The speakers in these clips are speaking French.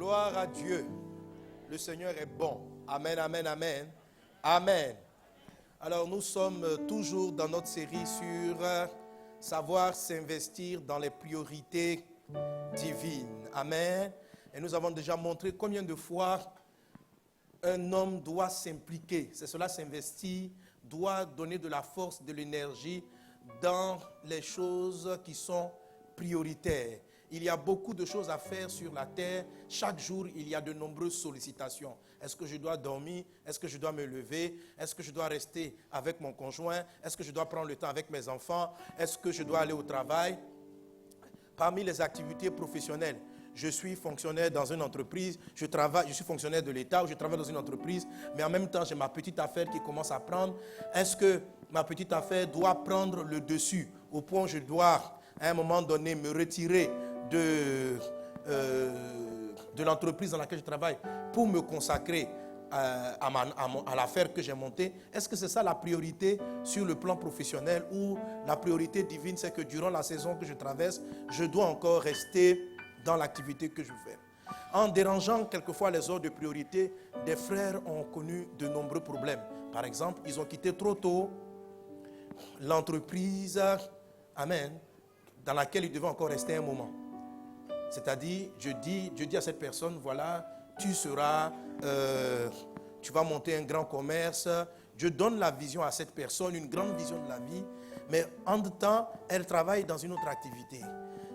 Gloire à Dieu. Le Seigneur est bon. Amen, amen, amen. Amen. Alors nous sommes toujours dans notre série sur savoir s'investir dans les priorités divines. Amen. Et nous avons déjà montré combien de fois un homme doit s'impliquer. C'est cela, s'investir, doit donner de la force, de l'énergie dans les choses qui sont prioritaires. Il y a beaucoup de choses à faire sur la terre. Chaque jour, il y a de nombreuses sollicitations. Est-ce que je dois dormir? Est-ce que je dois me lever? Est-ce que je dois rester avec mon conjoint? Est-ce que je dois prendre le temps avec mes enfants? Est-ce que je dois aller au travail? Parmi les activités professionnelles, je suis fonctionnaire dans une entreprise, je suis fonctionnaire de l'État ou je travaille dans une entreprise, mais en même temps, j'ai ma petite affaire qui commence à prendre. Est-ce que ma petite affaire doit prendre le dessus au point où je dois, à un moment donné, me retirer de l'entreprise dans laquelle je travaille pour me consacrer à l'affaire que j'ai montée? Est-ce que c'est ça la priorité sur le plan professionnel, ou la priorité divine, c'est que durant la saison que je traverse, je dois encore rester dans l'activité que je fais? En dérangeant quelquefois les ordres de priorité, des frères ont connu de nombreux problèmes. Par exemple, ils ont quitté trop tôt l'entreprise, amen, dans laquelle ils devaient encore rester un moment. C'est-à-dire, je dis à cette personne, voilà, tu vas monter un grand commerce. Je donne la vision à cette personne, une grande vision de la vie, mais en même temps, elle travaille dans une autre activité.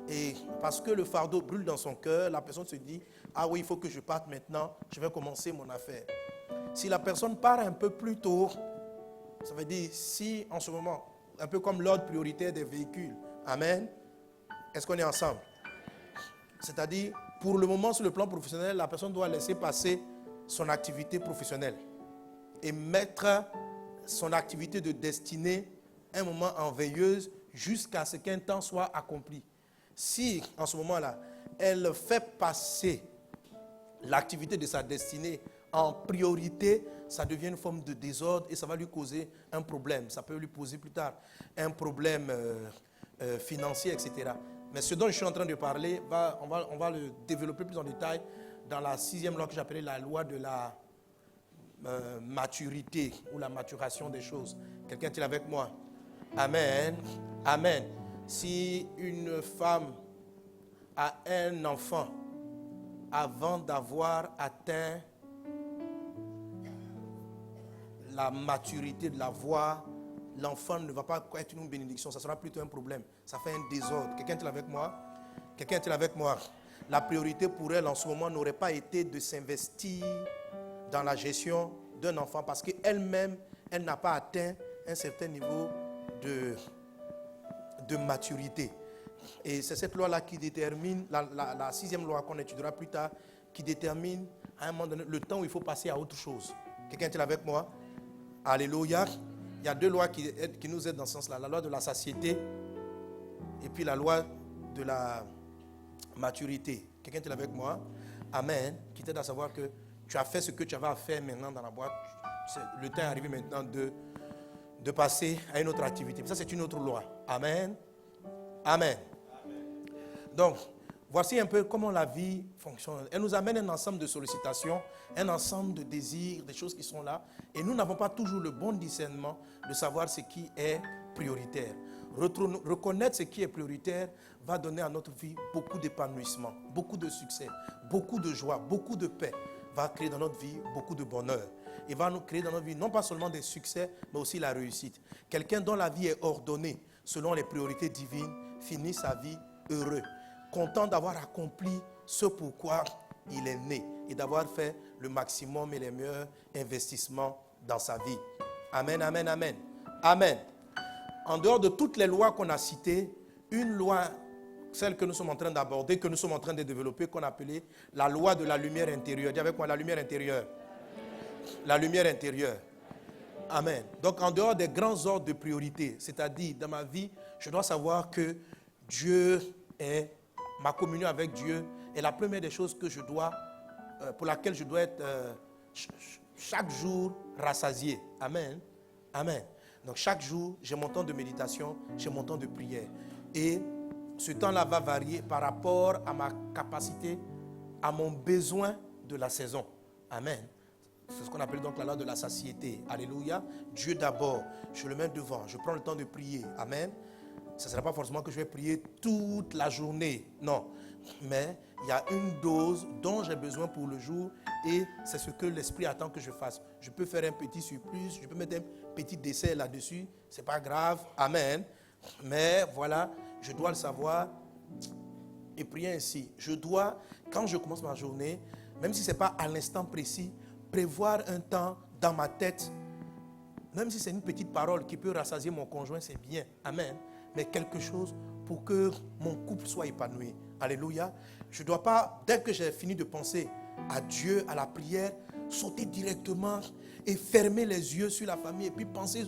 Et parce que le fardeau brûle dans son cœur, la personne se dit, ah oui, il faut que je parte maintenant, je vais commencer mon affaire. Si la personne part un peu plus tôt, ça veut dire, si en ce moment, un peu comme l'ordre prioritaire des véhicules, amen, est-ce qu'on est ensemble? C'est-à-dire, pour le moment, sur le plan professionnel, la personne doit laisser passer son activité professionnelle et mettre son activité de destinée un moment en veilleuse jusqu'à ce qu'un temps soit accompli. Si, en ce moment-là, elle fait passer l'activité de sa destinée en priorité, ça devient une forme de désordre et ça va lui causer un problème. Ça peut lui poser plus tard un problème financier, etc. Mais ce dont je suis en train de parler, on va le développer plus en détail dans la 6e loi que j'appelais la loi de la maturité ou la maturation des choses. Quelqu'un est avec moi? Amen. Amen. Si une femme a un enfant avant d'avoir atteint la maturité de la voix, l'enfant ne va pas être une bénédiction, ça sera plutôt un problème. Ça fait un désordre. Quelqu'un est avec moi? Quelqu'un est avec moi? La priorité pour elle en ce moment n'aurait pas été de s'investir dans la gestion d'un enfant parce qu'elle-même, elle n'a pas atteint un certain niveau de maturité. Et c'est cette loi-là qui détermine, la 6e loi qu'on étudiera plus tard, qui détermine à un moment donné le temps où il faut passer à autre chose. Quelqu'un est avec moi? Alléluia. Il y a 2 lois qui nous aident dans ce sens-là. La loi de la satiété et puis la loi de la maturité. Quelqu'un est avec moi? Amen. Qui t'aide à savoir que tu as fait ce que tu avais à faire maintenant dans la boîte. Le temps est arrivé maintenant de passer à une autre activité. Ça, c'est une autre loi. Amen. Amen. Donc, voici un peu comment la vie fonctionne. Elle nous amène un ensemble de sollicitations, un ensemble de désirs, des choses qui sont là. Et nous n'avons pas toujours le bon discernement de savoir ce qui est prioritaire. Reconnaître ce qui est prioritaire va donner à notre vie beaucoup d'épanouissement, beaucoup de succès, beaucoup de joie, beaucoup de paix. Va créer dans notre vie beaucoup de bonheur. Et va nous créer dans notre vie non pas seulement des succès, mais aussi la réussite. Quelqu'un dont la vie est ordonnée selon les priorités divines finit sa vie heureux, content d'avoir accompli ce pourquoi il est né et d'avoir fait le maximum et les meilleurs investissements dans sa vie. Amen, amen, amen. Amen. En dehors de toutes les lois qu'on a citées, une loi, celle que nous sommes en train d'aborder, que nous sommes en train de développer, qu'on appelait la loi de la lumière intérieure. Dis avec moi, la lumière intérieure. La lumière intérieure. Amen. Donc, en dehors des grands ordres de priorité, c'est-à-dire, dans ma vie, je dois savoir que Dieu est, ma communion avec Dieu est la première des choses que je dois, pour laquelle je dois être chaque jour rassasié. Amen. Amen. Donc, chaque jour, j'ai mon temps de méditation, j'ai mon temps de prière. Et ce temps-là va varier par rapport à ma capacité à mon besoin de la saison. Amen. C'est ce qu'on appelle donc la loi de la satiété. Alléluia. Dieu d'abord, je le mets devant, je prends le temps de prier. Amen. Ce ne sera pas forcément que je vais prier toute la journée. Non. Mais il y a une dose dont j'ai besoin pour le jour et c'est ce que l'Esprit attend que je fasse. Je peux faire un petit surplus, je peux mettre un petit dessert là-dessus. Ce n'est pas grave. Amen. Mais voilà, je dois le savoir et prier ainsi. Je dois, quand je commence ma journée, même si ce n'est pas à l'instant précis, prévoir un temps dans ma tête, même si c'est une petite parole qui peut rassasier mon conjoint, c'est bien. Amen. Mais quelque chose pour que mon couple soit épanoui. Alléluia. Je ne dois pas, dès que j'ai fini de penser à Dieu, à la prière, sauter directement et fermer les yeux sur la famille et puis penser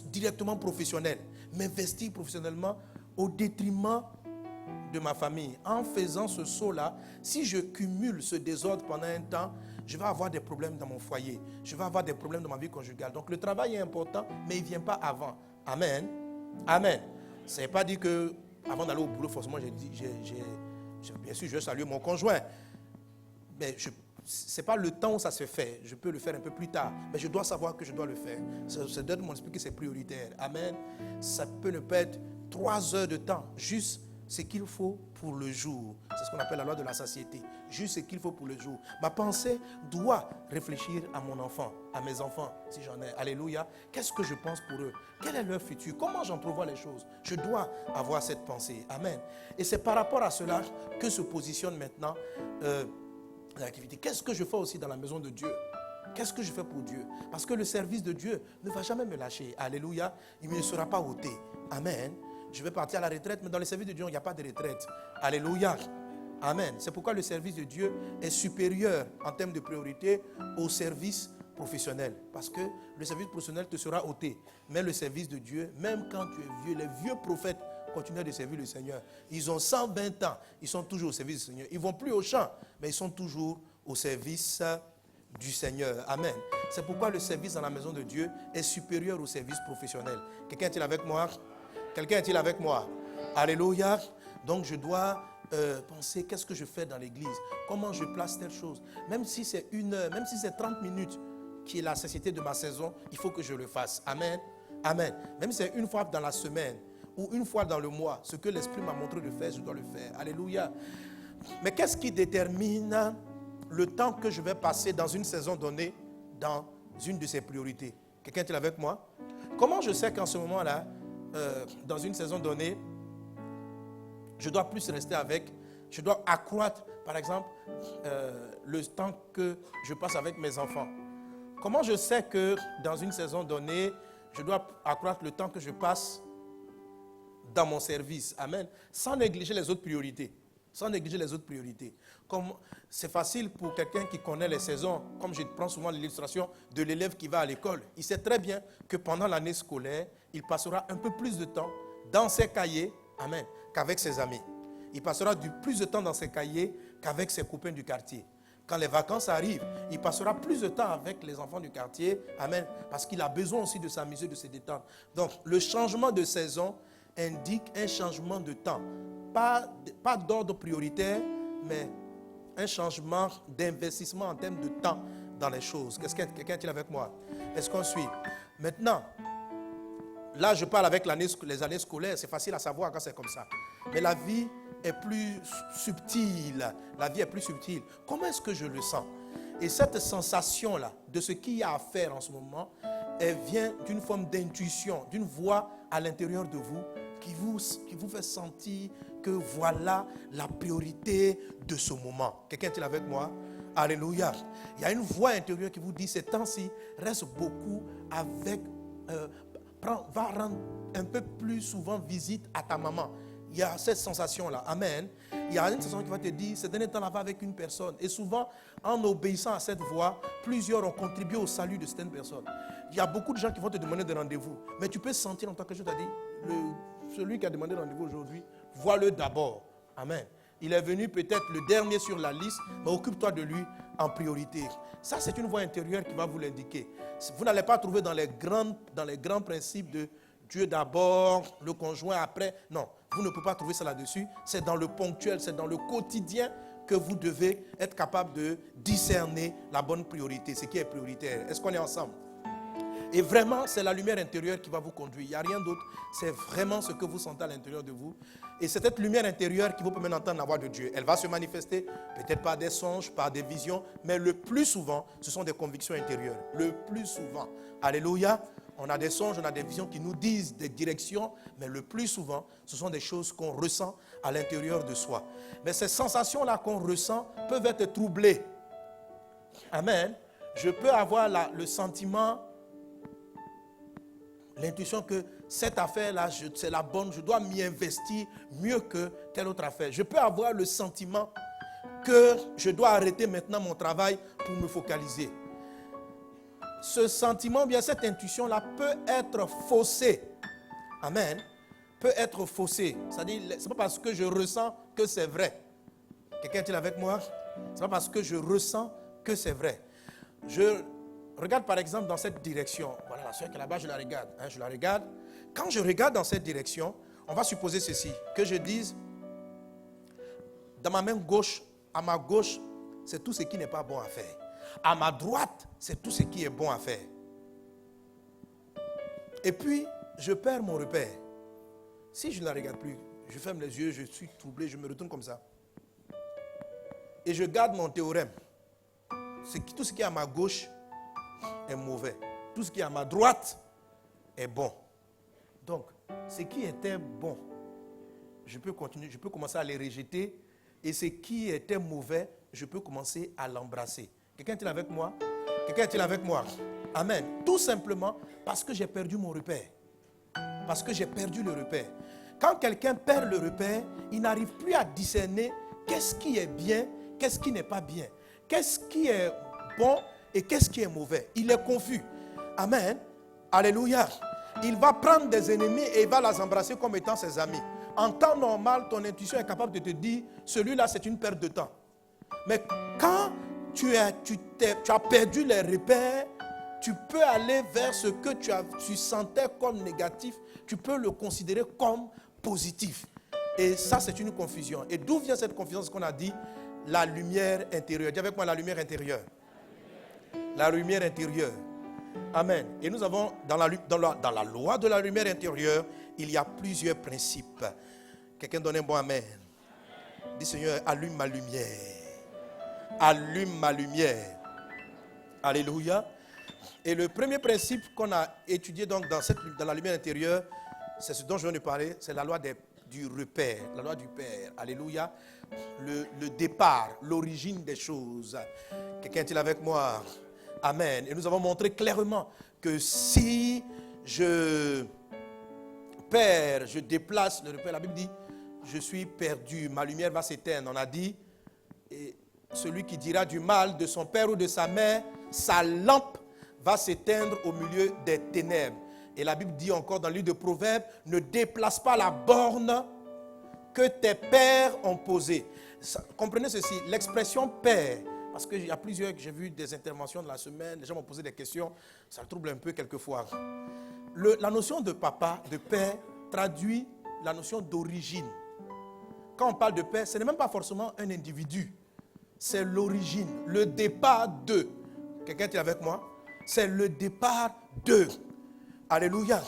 directement professionnel. M'investir professionnellement au détriment de ma famille. En faisant ce saut-là, si je cumule ce désordre pendant un temps, je vais avoir des problèmes dans mon foyer. Je vais avoir des problèmes dans ma vie conjugale. Donc le travail est important, mais il ne vient pas avant. Amen. Amen. Ça ne veut pas dire que avant d'aller au boulot, forcément, bien sûr, je vais saluer mon conjoint. Mais ce n'est pas le temps où ça se fait. Je peux le faire un peu plus tard. Mais je dois savoir que je dois le faire. Ça donne mon esprit que c'est prioritaire. Amen. Ça peut ne pas être 3 heures de temps. Juste ce qu'il faut pour le jour. C'est ce qu'on appelle la loi de la satiété. Juste ce qu'il faut pour le jour. Ma pensée doit réfléchir à mon enfant, à mes enfants, si j'en ai. Alléluia. Qu'est-ce que je pense pour eux? Quel est leur futur? Comment j'entrevois les choses? Je dois avoir cette pensée. Amen. Et c'est par rapport à cela que se positionne maintenant l'activité. Qu'est-ce que je fais aussi dans la maison de Dieu? Qu'est-ce que je fais pour Dieu? Parce que le service de Dieu ne va jamais me lâcher. Alléluia. Il ne sera pas ôté. Amen. Je vais partir à la retraite, mais dans le service de Dieu, il n'y a pas de retraite. Alléluia. Amen. C'est pourquoi le service de Dieu est supérieur en termes de priorité au service professionnel. Parce que le service professionnel te sera ôté. Mais le service de Dieu, même quand tu es vieux, les vieux prophètes continuent de servir le Seigneur. Ils ont 120 ans, ils sont toujours au service du Seigneur. Ils ne vont plus au champ, mais ils sont toujours au service du Seigneur. Amen. C'est pourquoi le service dans la maison de Dieu est supérieur au service professionnel. Quelqu'un est-il avec moi? Quelqu'un est-il avec moi? Alléluia. Donc je dois penser qu'est-ce que je fais dans l'église, comment je place telle chose. Même si c'est 1 heure, même si c'est 30 minutes qui est la société de ma saison, il faut que je le fasse. Amen. Amen. Même si c'est une fois dans la semaine ou une fois dans le mois, ce que l'Esprit m'a montré de faire, je dois le faire. Alléluia. Mais qu'est-ce qui détermine le temps que je vais passer dans une saison donnée, dans une de ses priorités? Quelqu'un est avec moi? Comment je sais qu'en ce moment-là, dans une saison donnée, je dois plus rester avec, je dois accroître, par exemple, le temps que je passe avec mes enfants? Comment je sais que dans une saison donnée, je dois accroître le temps que je passe dans mon service? Amen. Sans négliger les autres priorités. Sans négliger les autres priorités. C'est facile pour quelqu'un qui connaît les saisons, comme je prends souvent l'illustration de l'élève qui va à l'école. Il sait très bien que pendant l'année scolaire, il passera un peu plus de temps dans ses cahiers, amen, qu'avec ses amis. Il passera plus de temps dans ses cahiers qu'avec ses copains du quartier. Quand les vacances arrivent, il passera plus de temps avec les enfants du quartier, amen, parce qu'il a besoin aussi de s'amuser, de se détendre. Donc, le changement de saison indique un changement de temps. Pas d'ordre prioritaire, mais un changement d'investissement en termes de temps dans les choses. Quelqu'un est-il avec moi? Est-ce qu'on suit? Maintenant, là je parle avec les années scolaires, c'est facile à savoir quand c'est comme ça. Mais la vie est plus subtile. La vie est plus subtile. Comment est-ce que je le sens? Et cette sensation-là, de ce qu'il y a à faire en ce moment, elle vient d'une forme d'intuition, d'une voix à l'intérieur de vous qui vous fait sentir que voilà la priorité de ce moment. Quelqu'un est-il avec moi? Alléluia. Il y a une voix intérieure qui vous dit, ces temps-ci, reste beaucoup avec, va rendre un peu plus souvent visite à ta maman. Il y a cette sensation-là. Amen. Il y a une sensation qui va te dire, ces derniers temps-là, va avec une personne. Et souvent, en obéissant à cette voix, plusieurs ont contribué au salut de certaines personnes. Il y a beaucoup de gens qui vont te demander des rendez-vous. Mais tu peux sentir en tant que je t'ai dit, celui qui a demandé rendez-vous aujourd'hui, vois-le d'abord. Amen. Il est venu peut-être le dernier sur la liste, mais occupe-toi de lui en priorité. Ça, c'est une voix intérieure qui va vous l'indiquer. Vous n'allez pas trouver dans les grands principes de Dieu d'abord, le conjoint après. Non, vous ne pouvez pas trouver ça là-dessus. C'est dans le ponctuel, c'est dans le quotidien que vous devez être capable de discerner la bonne priorité, ce qui est prioritaire. Est-ce qu'on est ensemble? Et vraiment, c'est la lumière intérieure qui va vous conduire. Il n'y a rien d'autre. C'est vraiment ce que vous sentez à l'intérieur de vous. Et c'est cette lumière intérieure qui vous permet d'entendre la voix de Dieu. Elle va se manifester, peut-être par des songes, par des visions, mais le plus souvent, ce sont des convictions intérieures. Le plus souvent. Alléluia. On a des songes, on a des visions qui nous disent des directions, mais le plus souvent, ce sont des choses qu'on ressent à l'intérieur de soi. Mais ces sensations-là qu'on ressent peuvent être troublées. Amen. Je peux avoir le sentiment, l'intuition que cette affaire-là, c'est la bonne, je dois m'y investir mieux que telle autre affaire. Je peux avoir le sentiment que je dois arrêter maintenant mon travail pour me focaliser. Ce sentiment, bien cette intuition-là peut être faussée. Amen. Peut être faussée. C'est-à-dire, c'est pas parce que je ressens que c'est vrai. Quelqu'un est-il avec moi? C'est pas parce que je ressens que c'est vrai. Je regarde par exemple dans cette direction. Voilà, la soeur qui est là-bas, je la regarde. Je la regarde. Quand je regarde dans cette direction, on va supposer ceci. Que je dise, dans ma main gauche, à ma gauche, c'est tout ce qui n'est pas bon à faire. À ma droite, c'est tout ce qui est bon à faire. Et puis, je perds mon repère. Si je ne la regarde plus, je ferme les yeux, je suis troublé, je me retourne comme ça. Et je garde mon théorème. Tout ce qui est à ma gauche est mauvais. Tout ce qui est à ma droite est bon. Donc, ce qui était bon, je peux continuer, je peux commencer à les rejeter. Et ce qui était mauvais, je peux commencer à l'embrasser. Quelqu'un est-il avec moi? Quelqu'un est-il avec moi? Amen. Tout simplement parce que j'ai perdu mon repère. Parce que j'ai perdu le repère. Quand quelqu'un perd le repère, il n'arrive plus à discerner qu'est-ce qui est bien, qu'est-ce qui n'est pas bien. Qu'est-ce qui est bon et qu'est-ce qui est mauvais. Il est confus. Amen. Alléluia. Il va prendre des ennemis et il va les embrasser comme étant ses amis. En temps normal, ton intuition est capable de te dire, celui-là c'est une perte de temps. Mais quand tu as perdu les repères, tu peux aller vers ce que tu sentais comme négatif, tu peux le considérer comme positif. Et ça, c'est une confusion. Et d'où vient cette confusion? Ce qu'on a dit, la lumière intérieure. Dis avec moi la lumière intérieure. La lumière intérieure. Amen. Et nous avons, dans la loi de la lumière intérieure, il y a plusieurs principes. Quelqu'un donne un bon amen. Dis Seigneur, allume ma lumière. Allume ma lumière. Alléluia. Et le premier principe qu'on a étudié donc dans la lumière intérieure, c'est ce dont je viens de parler, c'est la loi du repère, la loi du Père. Alléluia. Le départ, l'origine des choses. Quelqu'un est-il avec moi? Amen. Et nous avons montré clairement que si je perds, je déplace le repère, la Bible dit, je suis perdu, ma lumière va s'éteindre. On a dit, et celui qui dira du mal de son père ou de sa mère, sa lampe va s'éteindre au milieu des ténèbres. Et la Bible dit encore dans le livre de Proverbes, ne déplace pas la borne que tes pères ont posée. Comprenez ceci, l'expression père, parce qu'il y a plusieurs que j'ai vu des interventions de la semaine, les gens m'ont posé des questions, ça trouble un peu quelquefois. La notion de papa, de père, traduit la notion d'origine. Quand on parle de père, ce n'est même pas forcément un individu. C'est l'origine, le départ de. Quelqu'un est avec moi? C'est le départ de. Alléluia.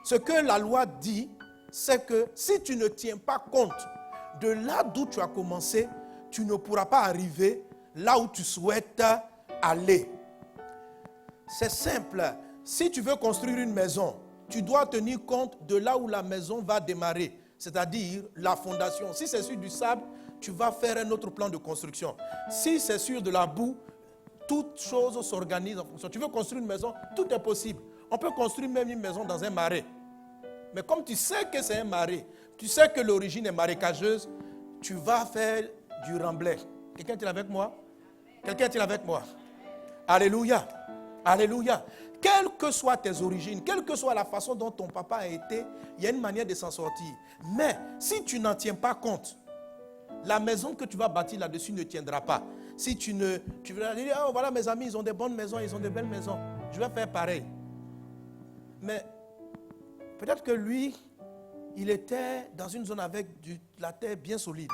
Ce que la loi dit, c'est que si tu ne tiens pas compte de là d'où tu as commencé, tu ne pourras pas arriver là où tu souhaites aller. C'est simple. Si tu veux construire une maison, tu dois tenir compte de là où la maison va démarrer, c'est-à-dire la fondation. Si c'est sur du sable, tu vas faire un autre plan de construction. Si c'est sur de la boue, toute chose s'organise en fonction. Tu veux construire une maison, tout est possible. On peut construire même une maison dans un marais. Mais comme tu sais que c'est un marais, tu sais que l'origine est marécageuse, tu vas faire du remblai. Quelqu'un est-il avec moi? Quelqu'un est-il avec moi? Alléluia. Alléluia. Quelles que soient tes origines, quelle que soit la façon dont ton papa a été, il y a une manière de s'en sortir. Mais si tu n'en tiens pas compte, la maison que tu vas bâtir là-dessus ne tiendra pas. Si tu vas dire, oh voilà mes amis, ils ont des bonnes maisons, ils ont des belles maisons, je vais faire pareil. Mais peut-être que lui, il était dans une zone avec de la terre bien solide.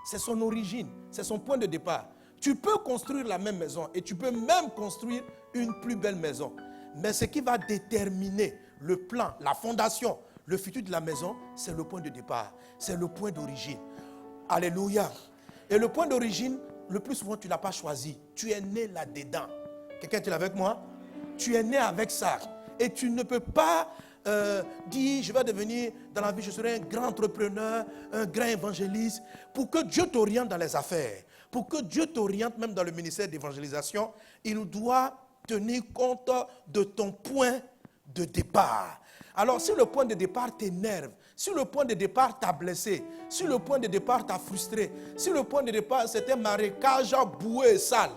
c'est son origine, c'est son point de départ. Tu peux construire la même maison et tu peux même construire une plus belle maison. Mais ce qui va déterminer le plan, la fondation, le futur de la maison, c'est le point de départ, c'est le point d'origine. Alléluia. Et le point d'origine, le plus souvent, tu ne l'as pas choisi. Tu es né là-dedans. Quelqu'un est avec moi? Tu es né avec ça. Et tu ne peux pas dire, je vais devenir dans la vie, je serai un grand entrepreneur, un grand évangéliste. Pour que Dieu t'oriente dans les affaires, pour que Dieu t'oriente même dans le ministère d'évangélisation, il doit tenir compte de ton point de départ. Alors, si le point de départ t'énerve, si le point de départ t'a blessé, si le point de départ t'a frustré, si le point de départ c'était marécage, boueux et sale,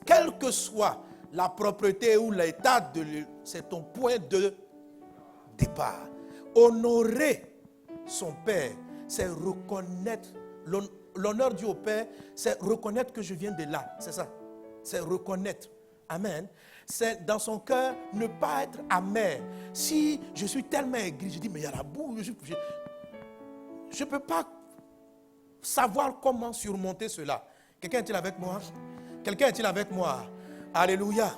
quelle que soit la propriété ou l'état, c'est ton point de départ. Honorer son père, c'est reconnaître, l'honneur dû au père, c'est reconnaître que je viens de là, c'est ça, c'est reconnaître. Amen. C'est dans son cœur ne pas être amer. Si je suis tellement aigri, je dis mais il y a la boue, je ne peux pas savoir comment surmonter cela. Quelqu'un est-il avec moi? Quelqu'un est-il avec moi? Alléluia.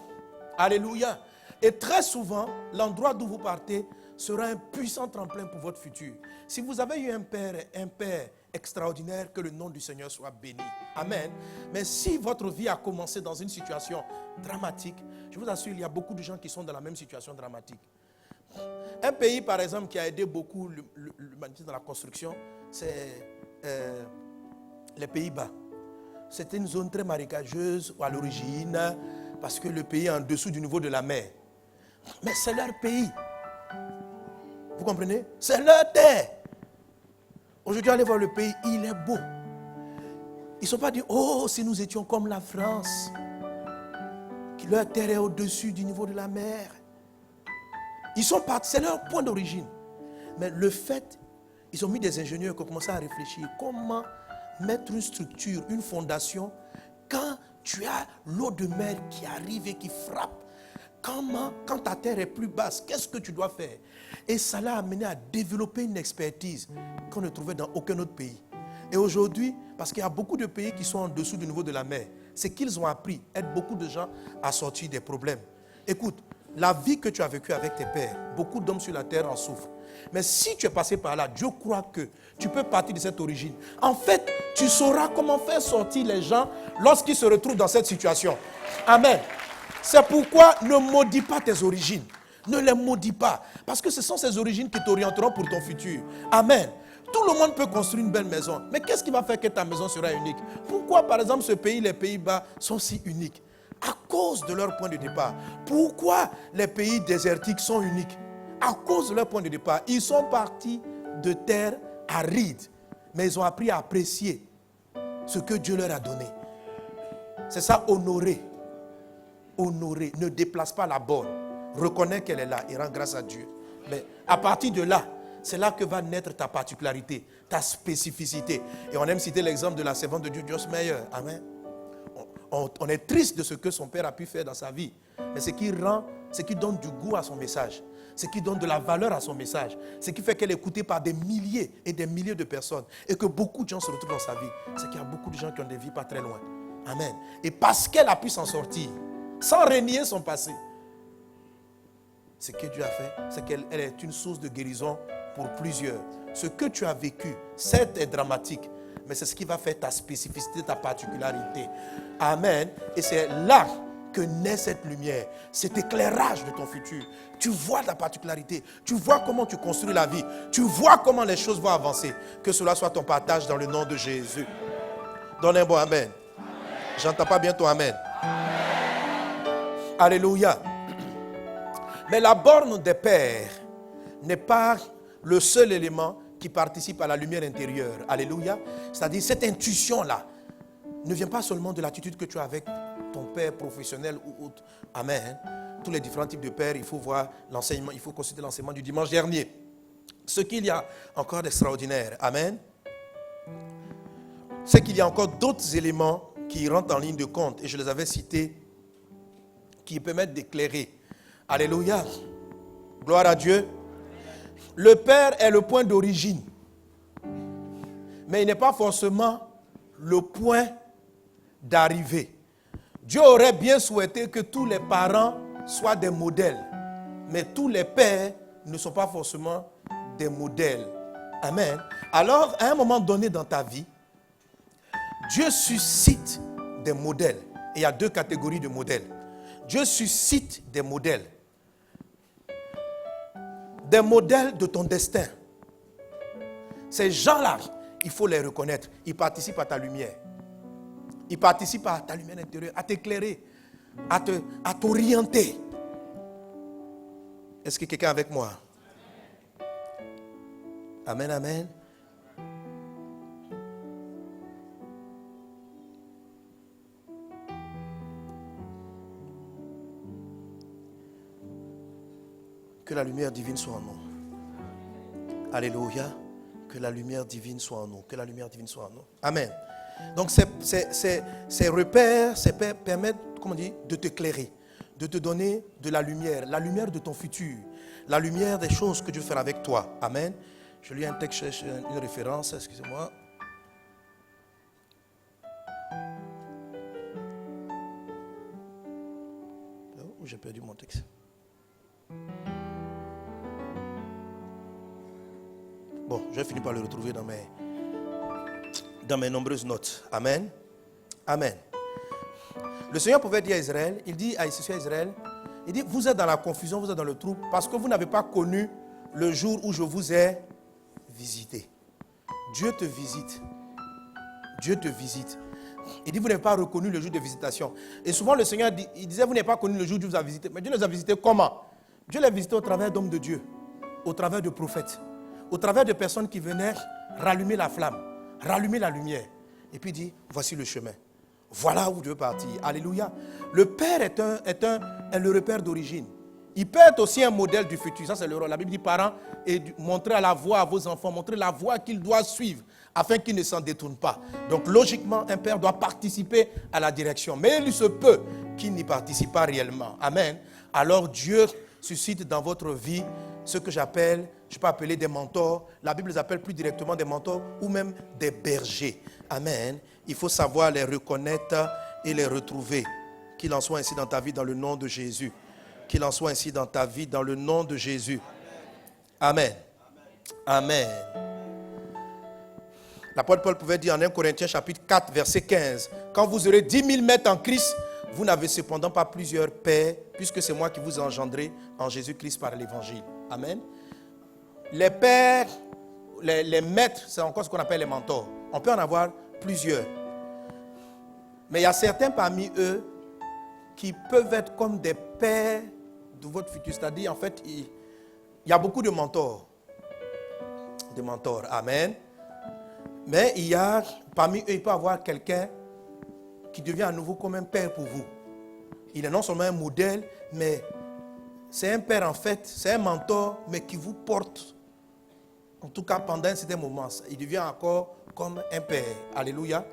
Alléluia. Et très souvent, l'endroit d'où vous partez sera un puissant tremplin pour votre futur. Si vous avez eu un père extraordinaire, que le nom du Seigneur soit béni. Amen. Mais si votre vie a commencé dans une situation dramatique, je vous assure, il y a beaucoup de gens qui sont dans la même situation dramatique. Un pays, par exemple, qui a aidé beaucoup l'humanité dans la construction, c'est les Pays-Bas. C'était une zone très marécageuse à l'origine, parce que le pays est en dessous du niveau de la mer. Mais c'est leur pays. Vous comprenez? C'est leur terre. Aujourd'hui, allez voir le pays, il est beau. Ils ne sont pas dit, oh, si nous étions comme la France, que leur terre est au-dessus du niveau de la mer. Ils sont partis, c'est leur point d'origine. Mais le fait, ils ont mis des ingénieurs qui ont commencé à réfléchir comment mettre une structure, une fondation, quand tu as l'eau de mer qui arrive et qui frappe. Quand ta terre est plus basse, qu'est-ce que tu dois faire? Et ça l'a amené à développer une expertise qu'on ne trouvait dans aucun autre pays. Et aujourd'hui, parce qu'il y a beaucoup de pays qui sont en dessous du niveau de la mer, c'est qu'ils ont appris, aident beaucoup de gens à sortir des problèmes. Écoute, la vie que tu as vécue avec tes pères, beaucoup d'hommes sur la terre en souffrent. Mais si tu es passé par là, Dieu croit que tu peux partir de cette origine. En fait, tu sauras comment faire sortir les gens lorsqu'ils se retrouvent dans cette situation. Amen. C'est pourquoi ne maudis pas tes origines. Ne les maudis pas. Parce que ce sont ces origines qui t'orienteront pour ton futur. Amen. Tout le monde peut construire une belle maison. Mais qu'est-ce qui va faire que ta maison sera unique? Pourquoi, par exemple, ce pays, les Pays-Bas, sont si uniques? À cause de leur point de départ. Pourquoi les pays désertiques sont uniques? À cause de leur point de départ. Ils sont partis de terres arides. Mais ils ont appris à apprécier ce que Dieu leur a donné. C'est ça, honorer. Honorer. Ne déplace pas la borne. Reconnais qu'elle est là et rends grâce à Dieu. Mais à partir de là, c'est là que va naître ta particularité, ta spécificité. Et on aime citer l'exemple de la servante de Dieu, Joyce Meyer. Amen. On est triste de ce que son père a pu faire dans sa vie. Mais ce qui donne du goût à son message, ce qui donne de la valeur à son message, ce qui fait qu'elle est écoutée par des milliers et des milliers de personnes et que beaucoup de gens se retrouvent dans sa vie, c'est qu'il y a beaucoup de gens qui ont des vies pas très loin. Amen. Et parce qu'elle a pu s'en sortir, sans renier son passé, ce que Dieu a fait, c'est qu'elle est une source de guérison pour plusieurs. Ce que tu as vécu, certes, est dramatique, mais c'est ce qui va faire ta spécificité, ta particularité. Amen. Et c'est là que naît cette lumière, cet éclairage de ton futur. Tu vois ta particularité, tu vois comment tu construis la vie, tu vois comment les choses vont avancer. Que cela soit ton partage dans le nom de Jésus. Donne un bon amen. J'entends pas bien ton amen. Alléluia. Mais la borne des pères n'est pas le seul élément qui participe à la lumière intérieure. Alléluia. C'est-à-dire cette intuition-là ne vient pas seulement de l'attitude que tu as avec ton père professionnel ou autre. Amen. Tous les différents types de pères, il faut voir l'enseignement, il faut consulter l'enseignement du dimanche dernier. Ce qu'il y a encore d'extraordinaire. Amen. C'est qu'il y a encore d'autres éléments qui rentrent en ligne de compte, et je les avais cités, qui permettent d'éclairer. Alléluia. Gloire à Dieu. Le Père est le point d'origine. Mais il n'est pas forcément le point d'arrivée. Dieu aurait bien souhaité que tous les parents soient des modèles. Mais tous les pères ne sont pas forcément des modèles. Amen. Alors, à un moment donné dans ta vie, Dieu suscite des modèles. Et il y a deux catégories de modèles. Dieu suscite des modèles. Des modèles de ton destin. Ces gens-là, il faut les reconnaître. Ils participent à ta lumière. Ils participent à ta lumière intérieure, à t'éclairer, à t'orienter. Est-ce que quelqu'un est avec moi? Amen, amen. Que la lumière divine soit en nous. Alléluia. Que la lumière divine soit en nous. Que la lumière divine soit en nous. Amen. Donc ces repères permettent, comment on dit, de t'éclairer, de te donner de la lumière de ton futur, la lumière des choses que Dieu fait avec toi. Amen. Je lis un texte, une référence, excusez-moi. Oh, j'ai perdu mon texte. Bon, je vais finir par le retrouver dans mes nombreuses notes. Amen. Amen. Le Seigneur pouvait dire à Israël, il dit à Israël, il dit, vous êtes dans la confusion, vous êtes dans le trouble, parce que vous n'avez pas connu le jour où je vous ai visité. Dieu te visite. Dieu te visite. Il dit, vous n'avez pas reconnu le jour de visitation. Et souvent le Seigneur il disait, vous n'avez pas connu le jour où Dieu vous a visité. Mais Dieu les a visités comment? Dieu les a visités au travers d'hommes de Dieu, au travers de prophètes, au travers de personnes qui venaient rallumer la flamme, rallumer la lumière. Et puis il dit, voici le chemin. Voilà où Dieu veut partir. Alléluia. Le Père est le repère d'origine. Il peut être aussi un modèle du futur. Ça, c'est le rôle. La Bible dit, parents, et montrez la voie à vos enfants, montrez la voie qu'ils doivent suivre, afin qu'ils ne s'en détournent pas. Donc, logiquement, un père doit participer à la direction. Mais il se peut qu'il n'y participe pas réellement. Amen. Alors, Dieu suscite dans votre vie ce que j'appelle, je peux appeler des mentors. La Bible les appelle plus directement des mentors ou même des bergers. Amen. Il faut savoir les reconnaître et les retrouver. Qu'il en soit ainsi dans ta vie dans le nom de Jésus. Qu'il en soit ainsi dans ta vie dans le nom de Jésus. Amen. Amen. L'apôtre Paul pouvait dire en 1 Corinthiens chapitre 4 verset 15. Quand vous aurez 10 000 maîtres en Christ, vous n'avez cependant pas plusieurs pères, puisque c'est moi qui vous ai engendré en Jésus-Christ par l'évangile. Amen. Les pères, les maîtres, c'est encore ce qu'on appelle les mentors. On peut en avoir plusieurs. Mais il y a certains parmi eux qui peuvent être comme des pères de votre futur. C'est-à-dire, en fait, il y a beaucoup de mentors. Des mentors. Amen. Mais il y a, parmi eux, il peut y avoir quelqu'un qui devient à nouveau comme un père pour vous. Il est non seulement un modèle, mais c'est un père en fait, c'est un mentor, mais qui vous porte. En tout cas, pendant un certain moment, il devient encore comme un père. Alléluia.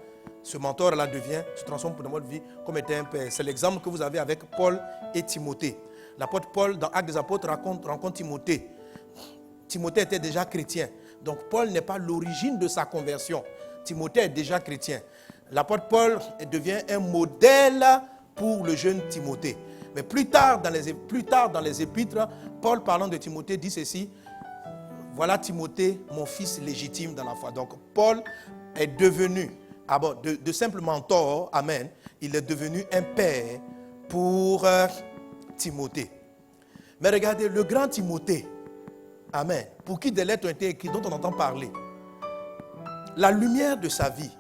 Ce mentor-là se transforme pour votre vie comme étant un père. C'est l'exemple que vous avez avec Paul et Timothée. L'apôtre Paul, dans Actes des Apôtres, rencontre Timothée. Timothée était déjà chrétien. Donc Paul n'est pas l'origine de sa conversion. Timothée est déjà chrétien. L'apôtre Paul devient un modèle pour le jeune Timothée. Mais plus tard dans les épîtres, Paul parlant de Timothée dit ceci: voilà Timothée, mon fils légitime dans la foi. Donc Paul est devenu, de simple mentor, amen, il est devenu un père pour Timothée. Mais regardez, le grand Timothée, amen, pour qui des lettres ont été écrites, dont on entend parler, la lumière de sa vie,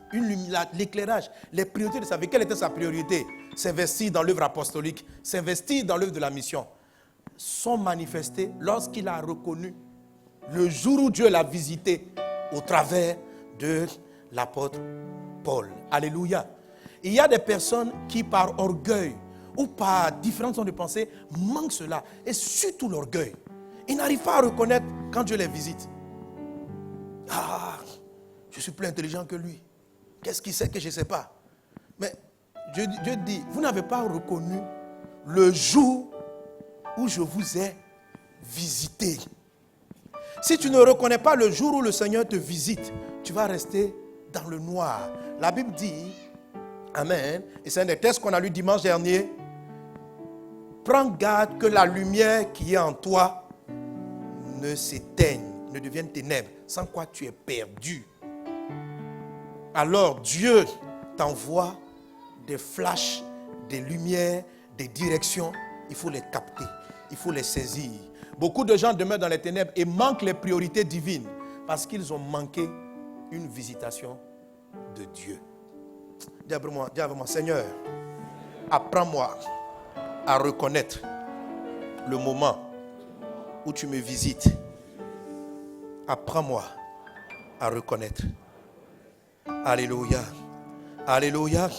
l'éclairage, les priorités de sa vie, quelle était sa priorité? S'investir dans l'œuvre apostolique, s'investir dans l'œuvre de la mission, sont manifestées lorsqu'il a reconnu le jour où Dieu l'a visité au travers de l'apôtre Paul. Alléluia. Il y a des personnes qui par orgueil ou par différentes façons de penser manquent cela, et surtout l'orgueil. Ils n'arrivent pas à reconnaître quand Dieu les visite. Ah, je suis plus intelligent que lui. Qu'est-ce qu'il sait que je ne sais pas? Mais Dieu dit, vous n'avez pas reconnu le jour où je vous ai visité. Si tu ne reconnais pas le jour où le Seigneur te visite, tu vas rester dans le noir. La Bible dit, amen, et c'est un des textes qu'on a lu dimanche dernier, prends garde que la lumière qui est en toi ne s'éteigne, ne devienne ténèbres, sans quoi tu es perdu. Alors Dieu t'envoie des flashs, des lumières, des directions. Il faut les capter, il faut les saisir. Beaucoup de gens demeurent dans les ténèbres et manquent les priorités divines parce qu'ils ont manqué une visitation de Dieu. Dis avec moi, Seigneur, apprends-moi à reconnaître le moment où tu me visites. Apprends-moi à reconnaître. Alléluia. Alléluia.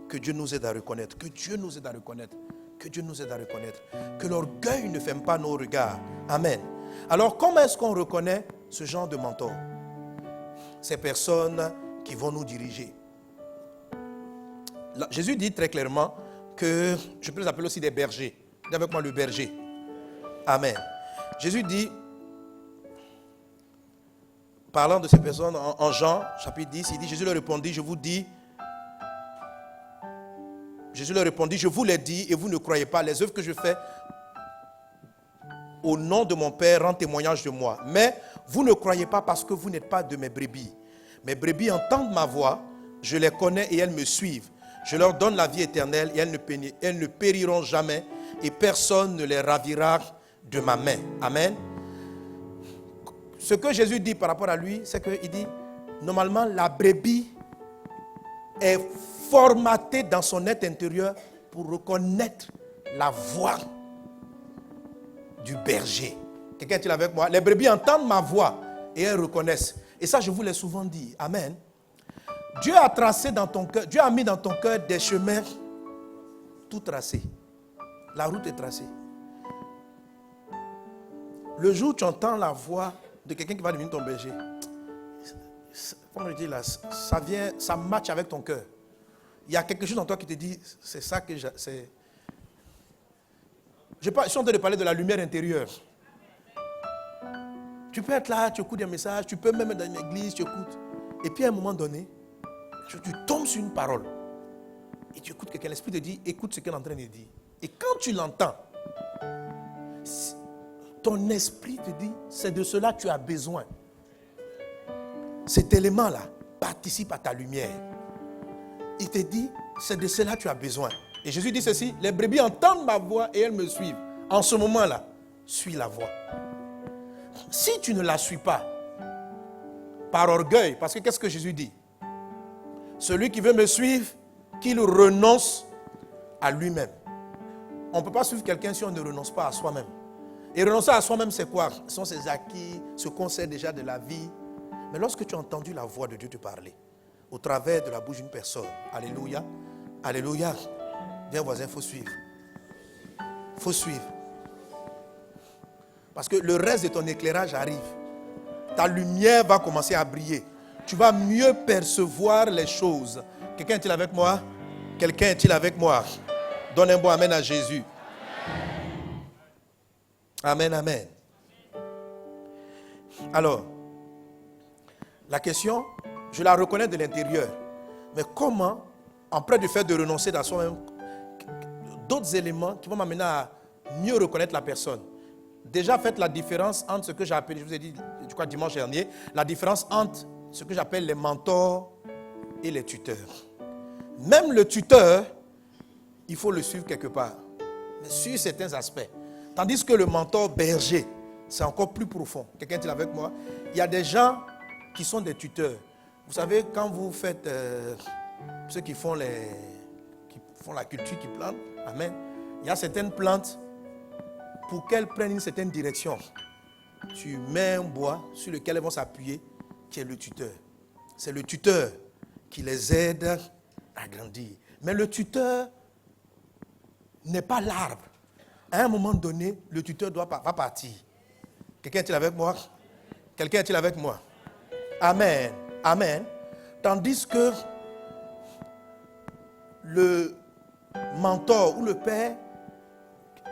Que Dieu nous aide à reconnaître. Que Dieu nous aide à reconnaître. Que Dieu nous aide à reconnaître. Que l'orgueil ne ferme pas nos regards. Amen. Alors, comment est-ce qu'on reconnaît ce genre de mentors? Ces personnes qui vont nous diriger. Là, Jésus dit très clairement que je peux les appeler aussi des bergers. Dis avec moi le berger. Amen. Jésus dit, parlant de ces personnes en Jean, chapitre 10, il dit, Jésus leur répondit, je vous l'ai dit et vous ne croyez pas. Les œuvres que je fais au nom de mon Père rendent témoignage de moi. Mais vous ne croyez pas parce que vous n'êtes pas de mes brebis. Mes brebis entendent ma voix, je les connais et elles me suivent. Je leur donne la vie éternelle et elles ne périront jamais et personne ne les ravira de ma main. Amen. Ce que Jésus dit par rapport à lui, c'est qu'il dit, normalement, la brebis est formatée dans son être intérieur pour reconnaître la voix du berger. Quelqu'un est-il avec moi? Les brebis entendent ma voix et elles reconnaissent. Et ça, je vous l'ai souvent dit. Amen. Dieu a tracé dans ton cœur, Dieu a mis dans ton cœur des chemins tout tracés. La route est tracée. Le jour où tu entends la voix de quelqu'un qui va devenir ton berger, comme je dis là, ça match avec ton cœur. Il y a quelque chose en toi qui te dit, c'est ça que c'est. Je suis en train de parler de la lumière intérieure. Tu peux être là, tu écoutes des messages, tu peux même être dans une église, tu écoutes. Et puis à un moment donné, tu tombes sur une parole. Et tu écoutes quelqu'un, l'esprit te dit, écoute ce qu'elle est en train de dire. Et quand tu l'entends, ton esprit te dit, c'est de cela que tu as besoin. Cet élément-là participe à ta lumière. Il te dit, c'est de cela que tu as besoin. Et Jésus dit ceci, les brebis entendent ma voix et elles me suivent. En ce moment-là, suis la voix. Si tu ne la suis pas, par orgueil, parce que qu'est-ce que Jésus dit? Celui qui veut me suivre, qu'il renonce à lui-même. On ne peut pas suivre quelqu'un si on ne renonce pas à soi-même. Et renoncer à soi-même, c'est quoi? Ce sont ses acquis, ce qu'on sait déjà de la vie. Mais lorsque tu as entendu la voix de Dieu te parler, au travers de la bouche d'une personne, alléluia, alléluia, viens voisin, il faut suivre. Il faut suivre. Parce que le reste de ton éclairage arrive. Ta lumière va commencer à briller. Tu vas mieux percevoir les choses. Quelqu'un est-il avec moi? Quelqu'un est-il avec moi? Donne un bon amen à Jésus. Amen, amen. Alors, la question, je la reconnais de l'intérieur. Mais comment, en près du fait de renoncer dans soi-même, d'autres éléments qui vont m'amener à mieux reconnaître la personne? Déjà, faites la différence entre ce que j'ai appelé, je vous ai dit, je crois dimanche dernier, la différence entre ce que j'appelle les mentors et les tuteurs. Même le tuteur, il faut le suivre quelque part, mais sur certains aspects. Tandis que le mentor berger, c'est encore plus profond. Quelqu'un est avec moi? Il y a des gens qui sont des tuteurs. Vous savez, quand vous faites, ceux qui font la culture, qui plantent, amen, il y a certaines plantes, pour qu'elles prennent une certaine direction, tu mets un bois sur lequel elles vont s'appuyer, qui est le tuteur. C'est le tuteur qui les aide à grandir. Mais le tuteur n'est pas l'arbre. À un moment donné, le tuteur va partir. Quelqu'un est-il avec moi? Quelqu'un est-il avec moi? Amen. Amen. Tandis que le mentor ou le père,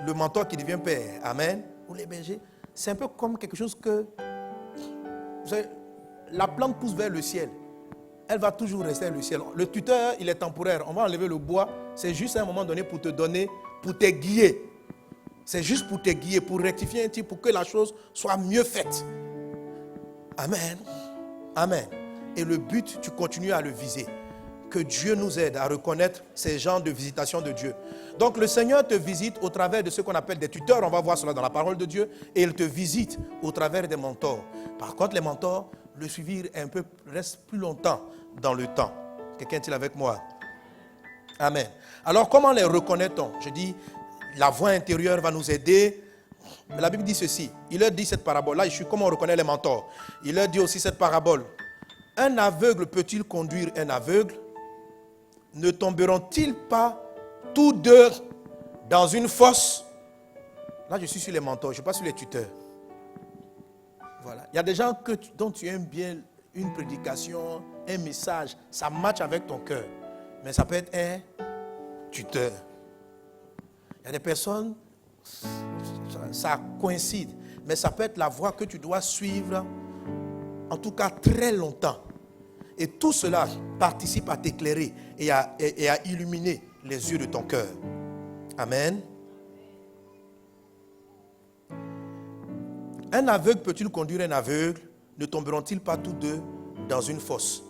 le mentor qui devient père, amen, ou les bergers, c'est un peu comme quelque chose que... Vous savez, la plante pousse vers le ciel. Elle va toujours rester le ciel. Le tuteur, il est temporaire. On va enlever le bois. C'est juste à un moment donné pour te donner, pour t'aiguiller. C'est juste pour t'aiguiller, pour rectifier un petit, pour que la chose soit mieux faite. Amen. Amen. Et le but, tu continues à le viser. Que Dieu nous aide à reconnaître ces genres de visitation de Dieu. Donc le Seigneur te visite au travers de ce qu'on appelle des tuteurs. On va voir cela dans la parole de Dieu. Et il te visite au travers des mentors. Par contre, les mentors, le suivi reste plus longtemps dans le temps. Quelqu'un est-il avec moi? Amen. Alors comment les reconnaît-on? Je dis, la voix intérieure va nous aider. Mais la Bible dit ceci. Il leur dit cette parabole. Là, comment on reconnaît les mentors? Il leur dit aussi cette parabole. Un aveugle peut-il conduire un aveugle? Ne tomberont-ils pas tous deux dans une fosse? Là, je suis sur les mentors, je ne suis pas sur les tuteurs. Voilà. Il y a des gens dont tu aimes bien une prédication, un message, ça matche avec ton cœur. Mais ça peut être un tuteur. Il y a des personnes, ça coïncide, mais ça peut être la voie que tu dois suivre, en tout cas très longtemps. Et tout cela participe à t'éclairer et à illuminer les yeux de ton cœur. Amen. Un aveugle peut-il conduire un aveugle? Ne tomberont-ils pas tous deux dans une fosse?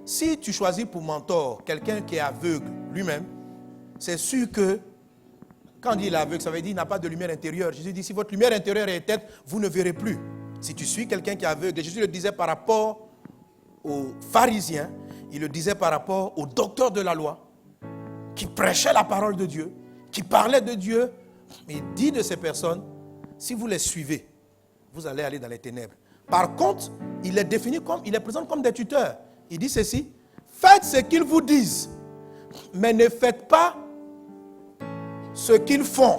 Si tu choisis pour mentor quelqu'un qui est aveugle lui-même, c'est sûr que quand on dit il est aveugle, ça veut dire qu'il n'a pas de lumière intérieure. Jésus dit, si votre lumière intérieure est éteinte, vous ne verrez plus. Si tu suis quelqu'un qui est aveugle, et Jésus le disait par rapport aux pharisiens, il le disait par rapport aux docteurs de la loi, qui prêchaient la parole de Dieu, qui parlaient de Dieu. Il dit de ces personnes, si vous les suivez, vous allez aller dans les ténèbres. Par contre, il les présente comme des tuteurs. Il dit ceci, faites ce qu'ils vous disent, mais ne faites pas ce qu'ils font.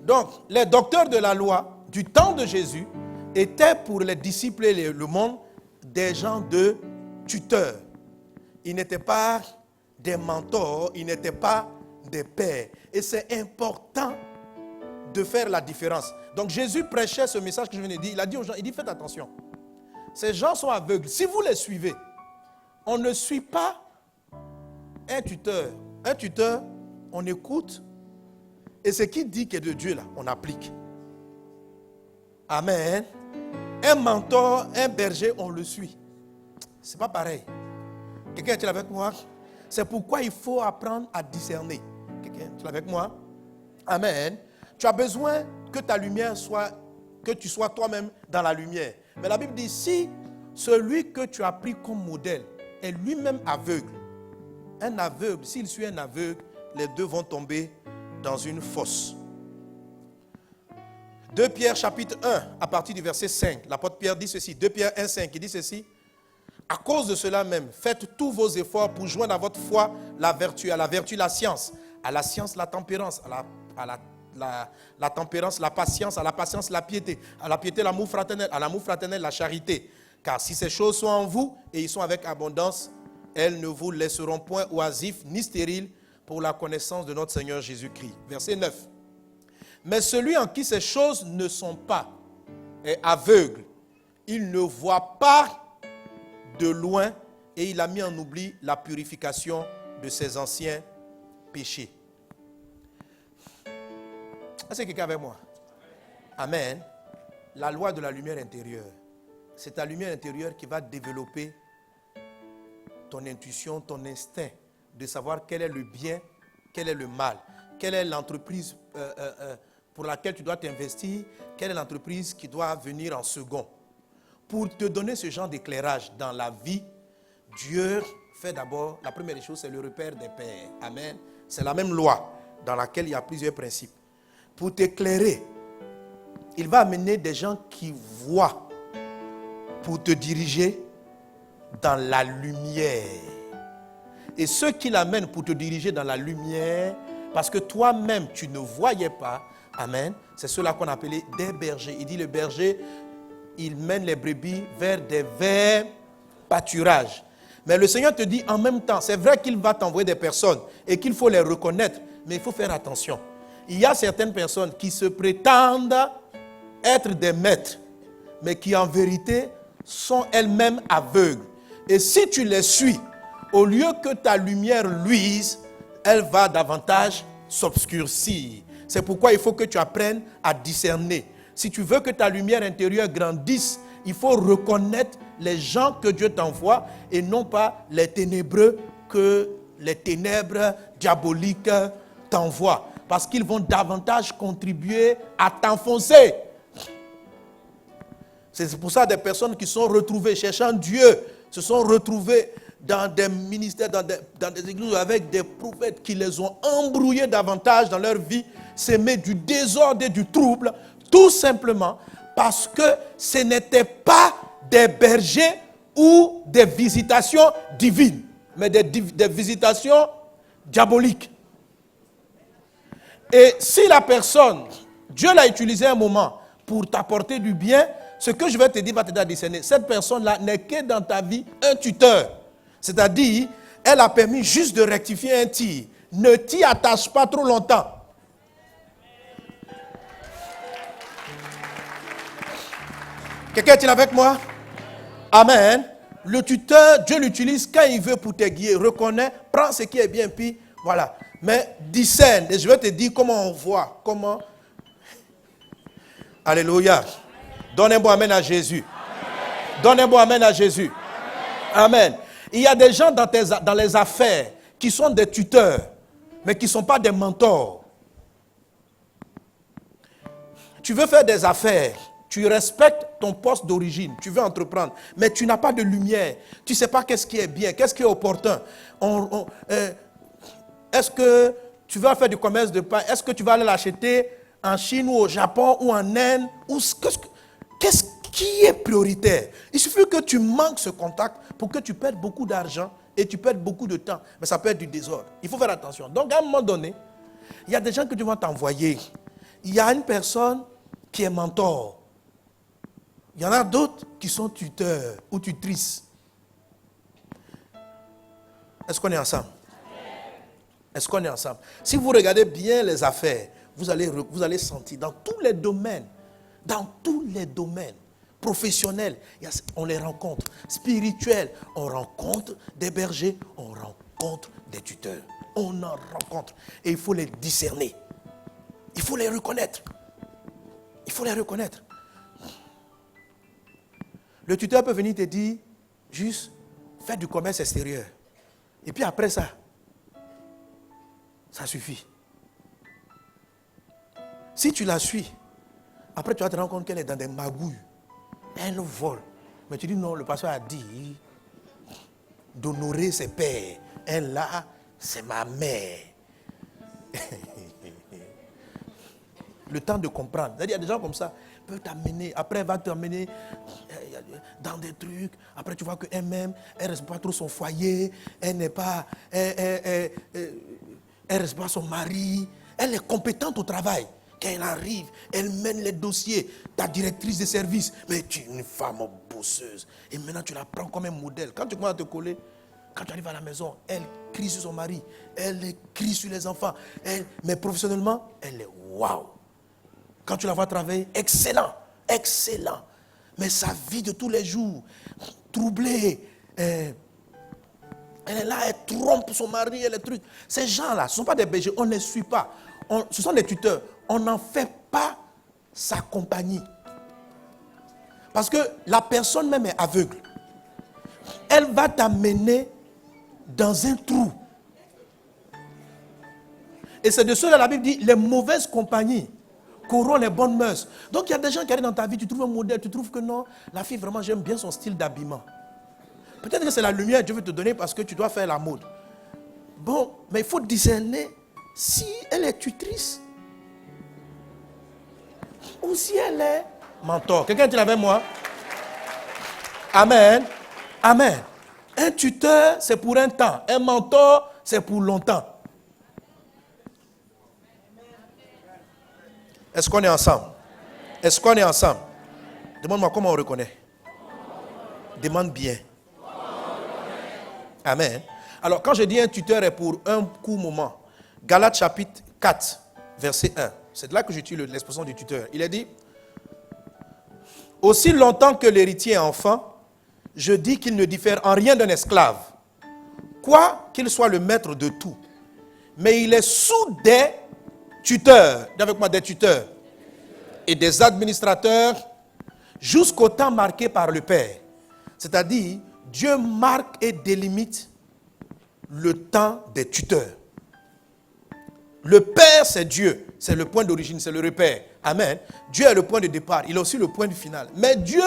Donc, les docteurs de la loi du temps de Jésus étaient pour les disciples et le monde des gens de tuteurs. Ils n'étaient pas des mentors, ils n'étaient pas des pères. Et c'est important de faire la différence. Donc Jésus prêchait ce message que je viens de dire. Il a dit aux gens, il dit faites attention. Ces gens sont aveugles. Si vous les suivez, on ne suit pas un tuteur. Un tuteur, on écoute. Et ce qu'il dit qui est de Dieu, là, on applique. Amen. Un mentor, un berger, on le suit. C'est pas pareil. Quelqu'un est-il avec moi? C'est pourquoi il faut apprendre à discerner. Quelqu'un est-il avec moi? Amen. Tu as besoin que ta lumière soit, que tu sois toi-même dans la lumière. Mais la Bible dit, si celui que tu as pris comme modèle est lui-même aveugle, un aveugle, s'il suit un aveugle, les deux vont tomber dans une fosse. 2 Pierre chapitre 1, à partir du verset 5, l'apôtre Pierre dit ceci, 2 Pierre 1, 5, il dit ceci, à cause de cela même, faites tous vos efforts pour joindre à votre foi la vertu, à la vertu la science, à la science la tempérance, à la tempérance la patience, à la patience la piété, à la piété l'amour fraternel, à l'amour fraternel la charité. Car si ces choses sont en vous et ils sont avec abondance, elles ne vous laisseront point oisifs ni stériles pour la connaissance de notre Seigneur Jésus-Christ. Verset 9. Mais celui en qui ces choses ne sont pas est aveugle. Il ne voit pas de loin et il a mis en oubli la purification de ses anciens péchés. Est-ce que quelqu'un avec moi? Amen. La loi de la lumière intérieure. C'est ta lumière intérieure qui va développer ton intuition, ton instinct de savoir quel est le bien, quel est le mal, quelle est l'entreprise pour laquelle tu dois t'investir, quelle est l'entreprise qui doit venir en second. Pour te donner ce genre d'éclairage dans la vie, Dieu fait d'abord, la première des choses, c'est le repère des pères. Amen. C'est la même loi dans laquelle il y a plusieurs principes. Pour t'éclairer, il va amener des gens qui voient pour te diriger dans la lumière. Et ceux qui l'amènent pour te diriger dans la lumière, parce que toi-même, tu ne voyais pas, amen, c'est ceux-là qu'on appelait des bergers. Il dit le berger, il mène les brebis vers des verts pâturages. Mais le Seigneur te dit en même temps, c'est vrai qu'il va t'envoyer des personnes et qu'il faut les reconnaître, mais il faut faire attention. Il y a certaines personnes qui se prétendent être des maîtres, mais qui en vérité sont elles-mêmes aveugles. Et si tu les suis, au lieu que ta lumière luise, elle va davantage s'obscurcir. C'est pourquoi il faut que tu apprennes à discerner. Si tu veux que ta lumière intérieure grandisse, il faut reconnaître les gens que Dieu t'envoie et non pas les ténébreux que les ténèbres diaboliques t'envoient. Parce qu'ils vont davantage contribuer à t'enfoncer. C'est pour ça que des personnes qui sont retrouvées cherchant Dieu se sont retrouvées dans des ministères, dans des églises avec des prophètes qui les ont embrouillés davantage dans leur vie, s'aimer du désordre et du trouble, tout simplement parce que ce n'étaient pas des bergers ou des visitations divines, mais des visitations diaboliques. Et si la personne, Dieu l'a utilisé un moment pour t'apporter du bien, ce que je vais te dire va t'aider à discerner. Cette personne-là n'est que dans ta vie un tuteur. C'est-à-dire, elle a permis juste de rectifier un tir. Ne t'y attache pas trop longtemps. Quelqu'un est-il avec moi? Amen. Le tuteur, Dieu l'utilise quand il veut pour te guider. Reconnais, prends ce qui est bien, puis voilà. Mais discerne. Et je vais te dire comment on voit. Comment. Alléluia. Donne un bon amen à Jésus. Amen. Donne un bon amen à Jésus. Amen. Il y a des gens dans les affaires qui sont des tuteurs, mais qui ne sont pas des mentors. Tu veux faire des affaires, tu respectes ton poste d'origine, tu veux entreprendre, mais tu n'as pas de lumière. Tu ne sais pas qu'est-ce qui est bien, qu'est-ce qui est opportun. Est-ce que tu vas faire du commerce de pain? Est-ce que tu vas aller l'acheter en Chine ou au Japon ou en Inde? Qu'est-ce qui est prioritaire? Il suffit que tu manques ce contact pour que tu perdes beaucoup d'argent et tu perdes beaucoup de temps. Mais ça peut être du désordre. Il faut faire attention. Donc, à un moment donné, il y a des gens que Dieu va t'envoyer. Il y a une personne qui est mentor. Il y en a d'autres qui sont tuteurs ou tutrices. Est-ce qu'on est ensemble? Est-ce qu'on est ensemble? Si vous regardez bien les affaires, vous allez sentir dans tous les domaines, professionnels, on les rencontre. Spirituels, on rencontre des bergers, on rencontre des tuteurs. On en rencontre. Et il faut les discerner. Il faut les reconnaître. Il faut les reconnaître. Le tuteur peut venir te dire, juste, fais du commerce extérieur. Et puis après ça, ça suffit. Si tu la suis, après tu vas te rendre compte qu'elle est dans des magouilles. Elle vole. Mais tu dis non, le pasteur a dit d'honorer ses pères. Elle là, c'est ma mère. Le temps de comprendre. C'est-à-dire, il y a des gens comme ça, peuvent t'amener, après elle va t'amener dans des trucs, après tu vois qu'elle même, elle ne reste pas trop son foyer, elle n'est pas, elle reste pas son mari, elle est compétente au travail. Quand elle arrive, elle mène les dossiers, ta directrice de service, mais tu es une femme bosseuse. Et maintenant tu la prends comme un modèle. Quand tu commences à te coller, quand tu arrives à la maison, elle crie sur son mari, elle crie sur les enfants, mais professionnellement, elle est waouh. Quand tu la vois travailler, excellent, excellent. Mais sa vie de tous les jours, troublée, elle est là, elle trompe son mari, elle est truc. Ces gens-là, ce ne sont pas des bergers, on ne les suit pas. Ce sont des tuteurs. On n'en fait pas sa compagnie. Parce que la personne même est aveugle. Elle va t'amener dans un trou. Et c'est de cela la Bible dit, les mauvaises compagnies corrompent les bonnes mœurs. Donc il y a des gens qui arrivent dans ta vie, tu trouves un modèle, tu trouves que non, la fille vraiment j'aime bien son style d'habillement. Peut-être que c'est la lumière que Dieu veut te donner parce que tu dois faire la mode. Bon, mais il faut discerner si elle est tutrice ou si elle est mentor. Quelqu'un dit avec moi? Amen. Amen. Un tuteur, c'est pour un temps. Un mentor, c'est pour longtemps. Est-ce qu'on est ensemble? Est-ce qu'on est ensemble? Demande-moi comment on reconnaît. Demande bien. Amen. Alors, quand je dis un tuteur est pour un court moment, Galates chapitre 4, verset 1, c'est de là que j'utilise l'expression du tuteur. Il est dit, Aussi longtemps que l'héritier est enfant, je dis qu'il ne diffère en rien d'un esclave, quoi qu'il soit le maître de tout. Mais il est sous des tuteurs, dis avec moi des tuteurs, et des administrateurs jusqu'au temps marqué par le Père. C'est-à-dire, Dieu marque et délimite le temps des tuteurs. Le Père, c'est Dieu. C'est le point d'origine, c'est le repère. Amen. Dieu est le point de départ. Il est aussi le point du final. Mais Dieu,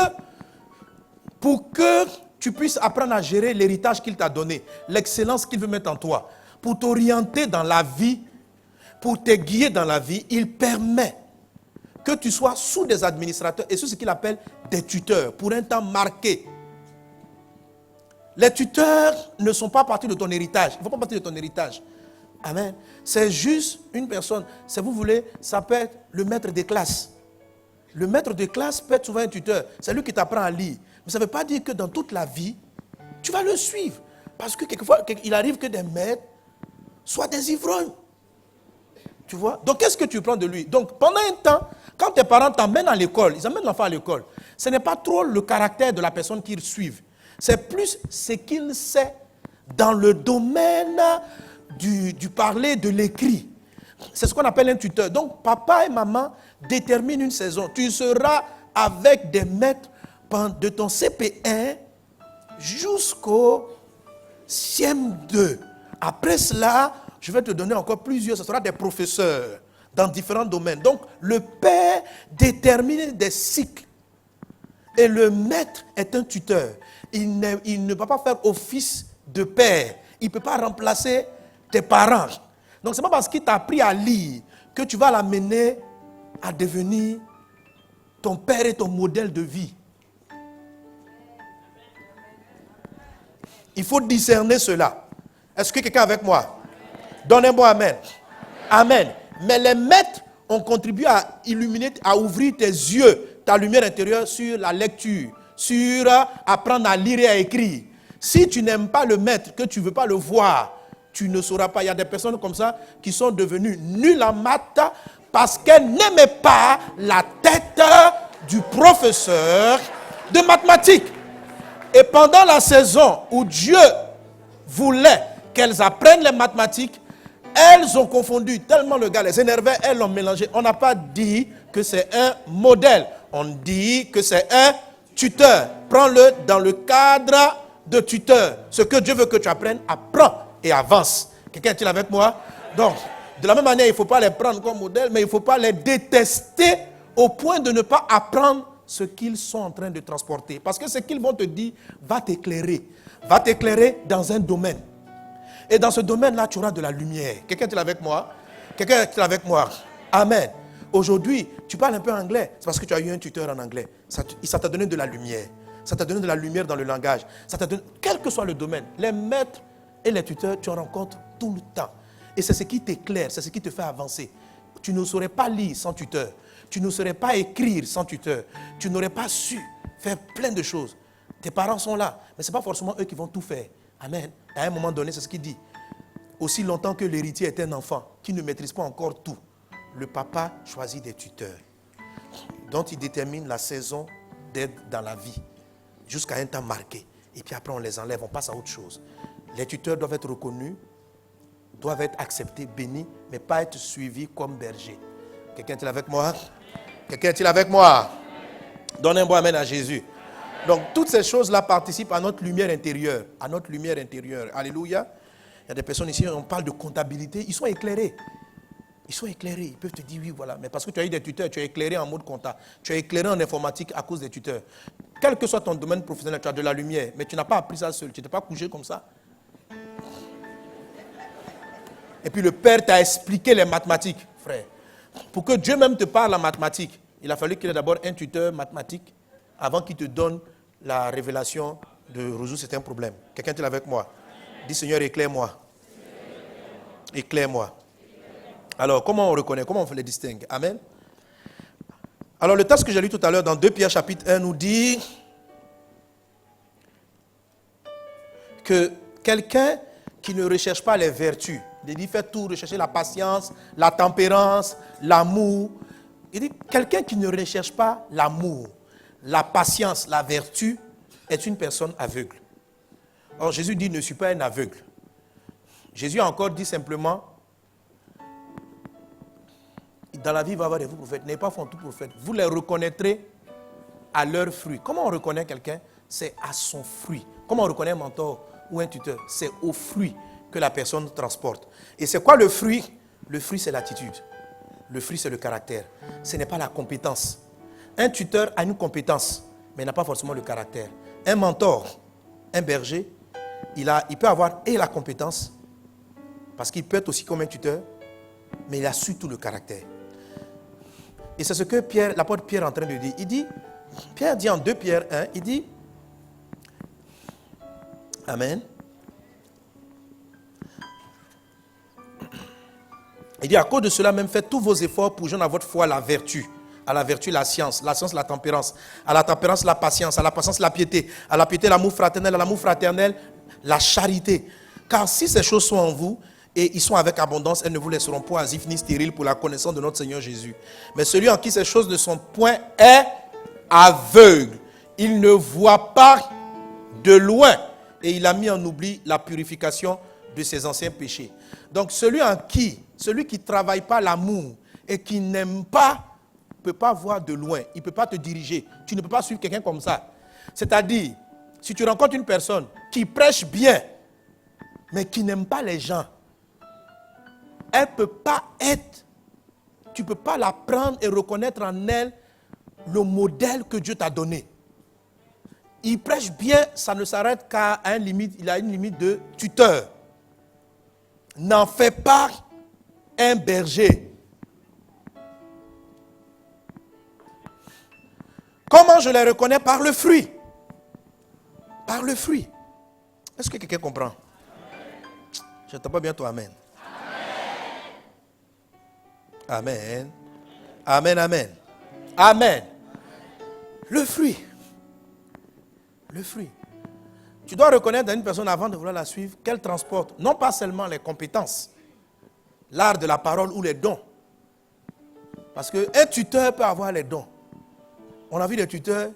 pour que tu puisses apprendre à gérer l'héritage qu'il t'a donné, l'excellence qu'il veut mettre en toi, pour t'orienter dans la vie, pour te guider dans la vie, il permet que tu sois sous des administrateurs et sous ce qu'il appelle des tuteurs, pour un temps marqué. Les tuteurs ne sont pas partie de ton héritage. Ils ne font pas partie de ton héritage. Amen. C'est juste une personne. Si vous voulez, ça peut être le maître de classe. Le maître de classe peut être souvent un tuteur. C'est lui qui t'apprend à lire. Mais ça ne veut pas dire que dans toute la vie, tu vas le suivre. Parce que quelquefois, il arrive que des maîtres soient des ivrognes. Tu vois? Donc, qu'est-ce que tu prends de lui? Donc, pendant un temps, quand tes parents t'emmènent à l'école, ils emmènent l'enfant à l'école, ce n'est pas trop le caractère de la personne qu'ils suivent. C'est plus ce qu'il sait dans le domaine du parler, de l'écrit. C'est ce qu'on appelle un tuteur. Donc, papa et maman déterminent une saison. Tu seras avec des maîtres de ton CP1 jusqu'au CM2. Après cela, je vais te donner encore plusieurs. Ce sera des professeurs dans différents domaines. Donc, le père détermine des cycles. Et le maître est un tuteur. Il ne va pas faire office de père. Il ne peut pas remplacer tes parents. Donc, ce n'est pas parce qu'il t'a appris à lire que tu vas l'amener à devenir ton père et ton modèle de vie. Il faut discerner cela. Est-ce que quelqu'un est avec moi? Donnez-moi amen. Amen. Mais les maîtres ont contribué à illuminer, à ouvrir tes yeux, ta lumière intérieure sur la lecture, sur apprendre à lire et à écrire. Si tu n'aimes pas le maître, que tu ne veux pas le voir, tu ne sauras pas. Il y a des personnes comme ça qui sont devenues nulles en maths parce qu'elles n'aimaient pas la tête du professeur de mathématiques. Et pendant la saison où Dieu voulait qu'elles apprennent les mathématiques, elles ont confondu tellement le gars les énervait, elles l'ont mélangé. On n'a pas dit que c'est un modèle. On dit que c'est un tuteur. Prends-le dans le cadre de tuteur. Ce que Dieu veut que tu apprennes, apprends et avance. Quelqu'un est-il avec moi? Donc, de la même manière, il ne faut pas les prendre comme modèle, mais il ne faut pas les détester au point de ne pas apprendre ce qu'ils sont en train de transporter. Parce que ce qu'ils vont te dire va t'éclairer. Va t'éclairer dans un domaine. Et dans ce domaine-là, tu auras de la lumière. Quelqu'un est avec moi? Quelqu'un est avec moi? Amen. Aujourd'hui, tu parles un peu anglais. C'est parce que tu as eu un tuteur en anglais. Ça t'a donné de la lumière. Ça t'a donné de la lumière dans le langage. Ça t'a donné, quel que soit le domaine, les maîtres et les tuteurs, tu en rencontres tout le temps. Et c'est ce qui t'éclaire, c'est ce qui te fait avancer. Tu ne saurais pas lire sans tuteur. Tu ne saurais pas écrire sans tuteur. Tu n'aurais pas su faire plein de choses. Tes parents sont là, mais ce n'est pas forcément eux qui vont tout faire. Amen. À un moment donné, c'est ce qu'il dit. Aussi longtemps que l'héritier est un enfant qui ne maîtrise pas encore tout, le papa choisit des tuteurs dont il détermine la saison d'être dans la vie jusqu'à un temps marqué. Et puis après, on les enlève, on passe à autre chose. Les tuteurs doivent être reconnus, doivent être acceptés, bénis, mais pas être suivis comme bergers. Quelqu'un est-il avec moi? Quelqu'un est-il avec moi? Donnez-moi amen à Jésus. Donc, toutes ces choses-là participent à notre lumière intérieure. À notre lumière intérieure. Alléluia. Il y a des personnes ici, on parle de comptabilité, ils sont éclairés. Ils sont éclairés. Ils peuvent te dire oui, voilà. Mais parce que tu as eu des tuteurs, tu es éclairé en mode compta. Tu es éclairé en informatique à cause des tuteurs. Quel que soit ton domaine professionnel, tu as de la lumière. Mais tu n'as pas appris ça seul. Tu n'es pas couché comme ça. Et puis le Père t'a expliqué les mathématiques, frère. Pour que Dieu même te parle en mathématiques, il a fallu qu'il ait d'abord un tuteur mathématique avant qu'il te donne la révélation de résoudre certains problèmes. Quelqu'un est avec moi? Dis Seigneur, éclaire-moi. Éclaire-moi. Alors, comment on reconnaît? Comment on fait les distingue? Amen. Alors, le texte que j'ai lu tout à l'heure dans 2 Pierre chapitre 1 nous dit que quelqu'un qui ne recherche pas les vertus, il dit fait tout, rechercher la patience, la tempérance, l'amour. Il dit quelqu'un qui ne recherche pas l'amour, la patience, la vertu, est une personne aveugle. Or, Jésus dit, ne suis pas un aveugle. Jésus a encore dit simplement, dans la vie, il va y avoir des faux prophètes. N'ayez pas font tout prophète. Vous les reconnaîtrez à leurs fruits. Comment on reconnaît quelqu'un? C'est à son fruit. Comment on reconnaît un mentor ou un tuteur? C'est au fruit que la personne transporte. Et c'est quoi le fruit? Le fruit, c'est l'attitude. Le fruit, c'est le caractère. Ce n'est pas la compétence. Un tuteur a une compétence, mais n'a pas forcément le caractère. Un mentor, un berger, il peut avoir et la compétence, parce qu'il peut être aussi comme un tuteur, mais il a surtout le caractère. Et c'est ce que l'apôtre Pierre est en train de dire. Pierre dit en 2 Pierre 1, il dit, Amen. Il dit, à cause de cela même, faites tous vos efforts pour joindre à votre foi la vertu. À la vertu, la science la tempérance. À la tempérance, la patience. À la patience, la piété. À la piété, l'amour fraternel. À l'amour fraternel, la charité. Car si ces choses sont en vous, et ils sont avec abondance, elles ne vous laisseront point asifs ni stériles pour la connaissance de notre Seigneur Jésus. Mais celui en qui ces choses ne sont point est aveugle. Il ne voit pas de loin. Et il a mis en oubli la purification de ses anciens péchés. Donc celui qui ne travaille pas l'amour et qui n'aime pas, ne peut pas voir de loin. Il ne peut pas te diriger. Tu ne peux pas suivre quelqu'un comme ça. C'est-à-dire, si tu rencontres une personne qui prêche bien, mais qui n'aime pas les gens, elle ne peut pas être, tu ne peux pas la prendre et reconnaître en elle le modèle que Dieu t'a donné. Il prêche bien, ça ne s'arrête qu'à une limite, il a une limite de tuteur. N'en fais pas un berger. Comment je les reconnais? Par le fruit. Par le fruit. Est-ce que quelqu'un comprend? Je n'entends pas bien toi, amen. Amen. Amen, amen. Amen. Le fruit. Le fruit. Tu dois reconnaître dans une personne avant de vouloir la suivre qu'elle transporte non pas seulement les compétences, l'art de la parole ou les dons. Parce qu'un tuteur peut avoir les dons. On a vu des tuteurs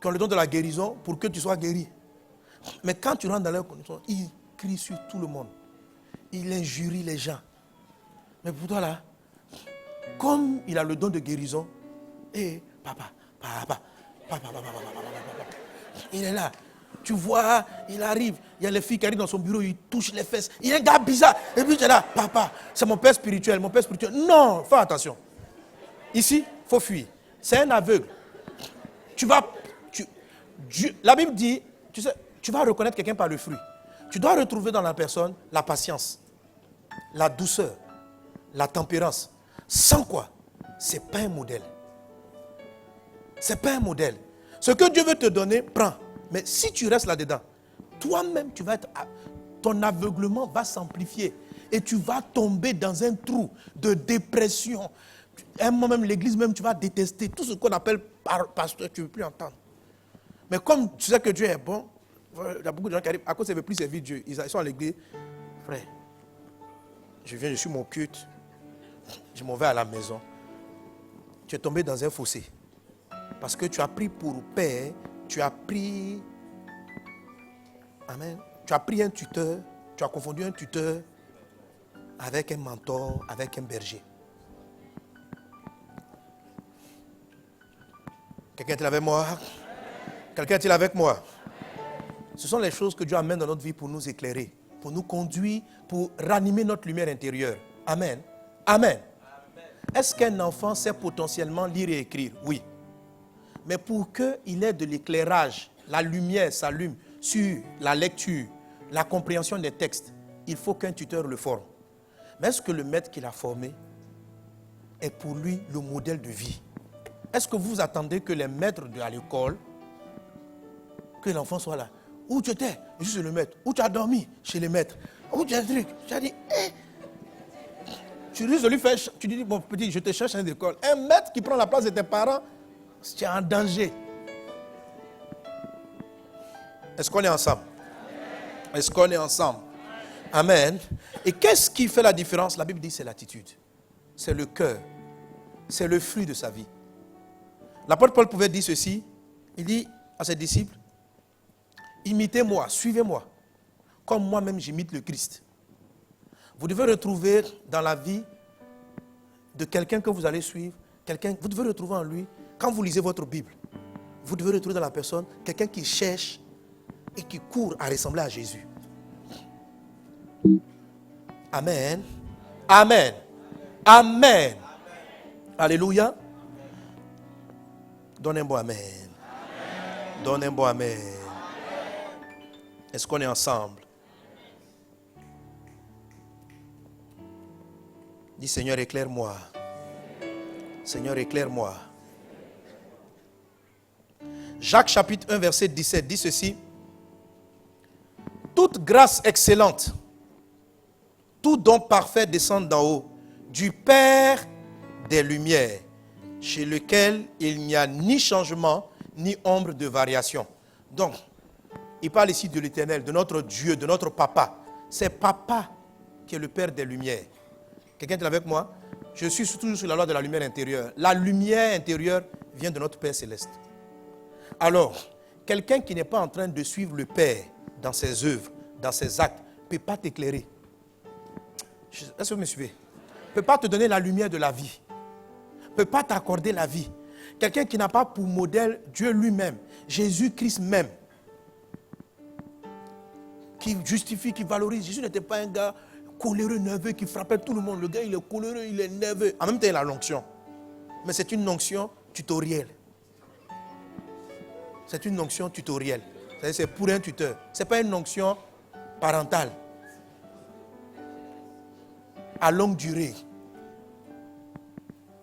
qui ont le don de la guérison pour que tu sois guéri. Mais quand tu rentres dans leur condition, ils crient sur tout le monde. Ils injurient les gens. Mais pour toi là, comme il a le don de guérison, et papa, il est là. Tu vois, il arrive, il y a les filles qui arrivent dans son bureau, il touche les fesses. Il est un gars bizarre. Et puis tu es là, papa, c'est mon père spirituel, mon père spirituel. Non, fais attention. Ici, il faut fuir. C'est un aveugle. La Bible dit, tu sais, tu vas reconnaître quelqu'un par le fruit. Tu dois retrouver dans la personne la patience, la douceur, la tempérance. Sans quoi, ce n'est pas un modèle. Ce n'est pas un modèle. Ce que Dieu veut te donner, prends. Mais si tu restes là-dedans, toi-même, ton aveuglement va s'amplifier. Et tu vas tomber dans un trou de dépression. À un moment même, l'église même, tu vas détester. Tout ce qu'on appelle pasteur, tu ne veux plus entendre. Mais comme tu sais que Dieu est bon, il y a beaucoup de gens qui arrivent, à cause qu'ils ne veulent plus servir Dieu. Ils sont à l'église. Frère, je suis mon culte. Je m'en vais à la maison. Tu es tombé dans un fossé. Parce que tu as pris pour père, Amen. Tu as pris un tuteur, tu as confondu un tuteur avec un mentor, avec un berger. Quelqu'un est-il avec moi? Quelqu'un est-il avec moi? Ce sont les choses que Dieu amène dans notre vie pour nous éclairer, pour nous conduire, pour ranimer notre lumière intérieure. Amen. Amen. Est-ce qu'un enfant sait potentiellement lire et écrire? Oui. Mais pour qu'il ait de l'éclairage, la lumière s'allume sur la lecture, la compréhension des textes, il faut qu'un tuteur le forme. Mais est-ce que le maître qui l'a formé est pour lui le modèle de vie? Est-ce que vous attendez que les maîtres à l'école, que l'enfant soit là? Où tu étais? Je suis le maître. Où tu as dormi? Chez les maîtres. Où tu as dit? Tu as dit, tu risques de lui faire, tu dis, bon petit, je te cherche à l'école. Un maître qui prend la place de tes parents, tu es en danger. Est-ce qu'on est ensemble? Est-ce qu'on est ensemble? Amen. Et qu'est-ce qui fait la différence? La Bible dit c'est l'attitude. C'est le cœur. C'est le fruit de sa vie. L'apôtre Paul pouvait dire ceci. Il dit à ses disciples, imitez-moi, suivez-moi, comme moi-même j'imite le Christ. Vous devez retrouver dans la vie de quelqu'un que vous allez suivre, vous devez retrouver en lui, quand vous lisez votre Bible, vous devez retrouver dans la personne quelqu'un qui cherche et qui court à ressembler à Jésus. Amen. Amen. Amen. Alléluia. Donne un bon amen. Donne un bon amen. Est-ce qu'on est ensemble? Dis Seigneur, éclaire-moi. Seigneur, éclaire-moi. Jacques chapitre 1 verset 17 dit ceci. Toute grâce excellente, tout don parfait descend d'en haut, du Père des Lumières, chez lequel il n'y a ni changement, ni ombre de variation. Donc, il parle ici de l'Éternel, de notre Dieu, de notre Papa. C'est Papa qui est le Père des Lumières. Quelqu'un est avec moi? Je suis toujours sur la loi de la lumière intérieure. La lumière intérieure vient de notre Père céleste. Alors, quelqu'un qui n'est pas en train de suivre le Père dans ses œuvres, dans ses actes, ne peut pas t'éclairer. Est-ce que vous me suivez? Ne peut pas te donner la lumière de la vie. Ne peut pas t'accorder la vie. Quelqu'un qui n'a pas pour modèle Dieu lui-même, Jésus-Christ même, qui justifie, qui valorise. Jésus n'était pas un gars coléreux, nerveux, qui frappait tout le monde. Le gars, il est coléreux, il est nerveux. En même temps, il a l'onction. Mais c'est une onction tutorielle. C'est une onction tutorielle. C'est pour un tuteur. Ce n'est pas une onction parentale. À longue durée.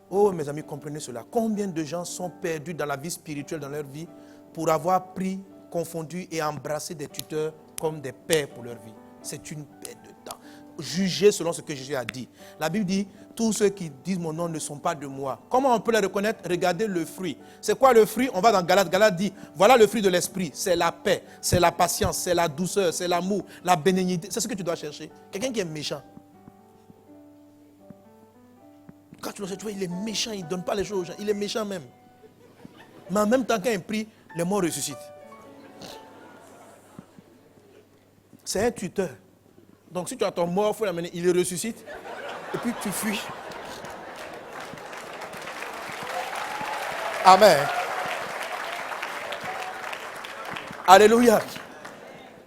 Oh, mes amis, comprenez cela. Combien de gens sont perdus dans la vie spirituelle, dans leur vie, pour avoir pris, confondu et embrassé des tuteurs comme des pères pour leur vie. C'est une perte de temps. Jugez selon ce que Jésus a dit. La Bible dit, tous ceux qui disent mon nom ne sont pas de moi. Comment on peut les reconnaître? Regardez le fruit. C'est quoi le fruit? On va dans Galates. Galates dit, voilà le fruit de l'esprit. C'est la paix, c'est la patience, c'est la douceur, c'est l'amour, la bénignité. C'est ce que tu dois chercher. Quelqu'un qui est méchant. Quand tu le sais, tu vois, il est méchant, il ne donne pas les choses aux gens. Il est méchant même. Mais en même temps, quand il prie, les morts ressuscitent. C'est un tuteur. Donc si tu as ton mort, il faut l'amener, il le ressuscite. Et puis tu fuis. Amen. Alléluia.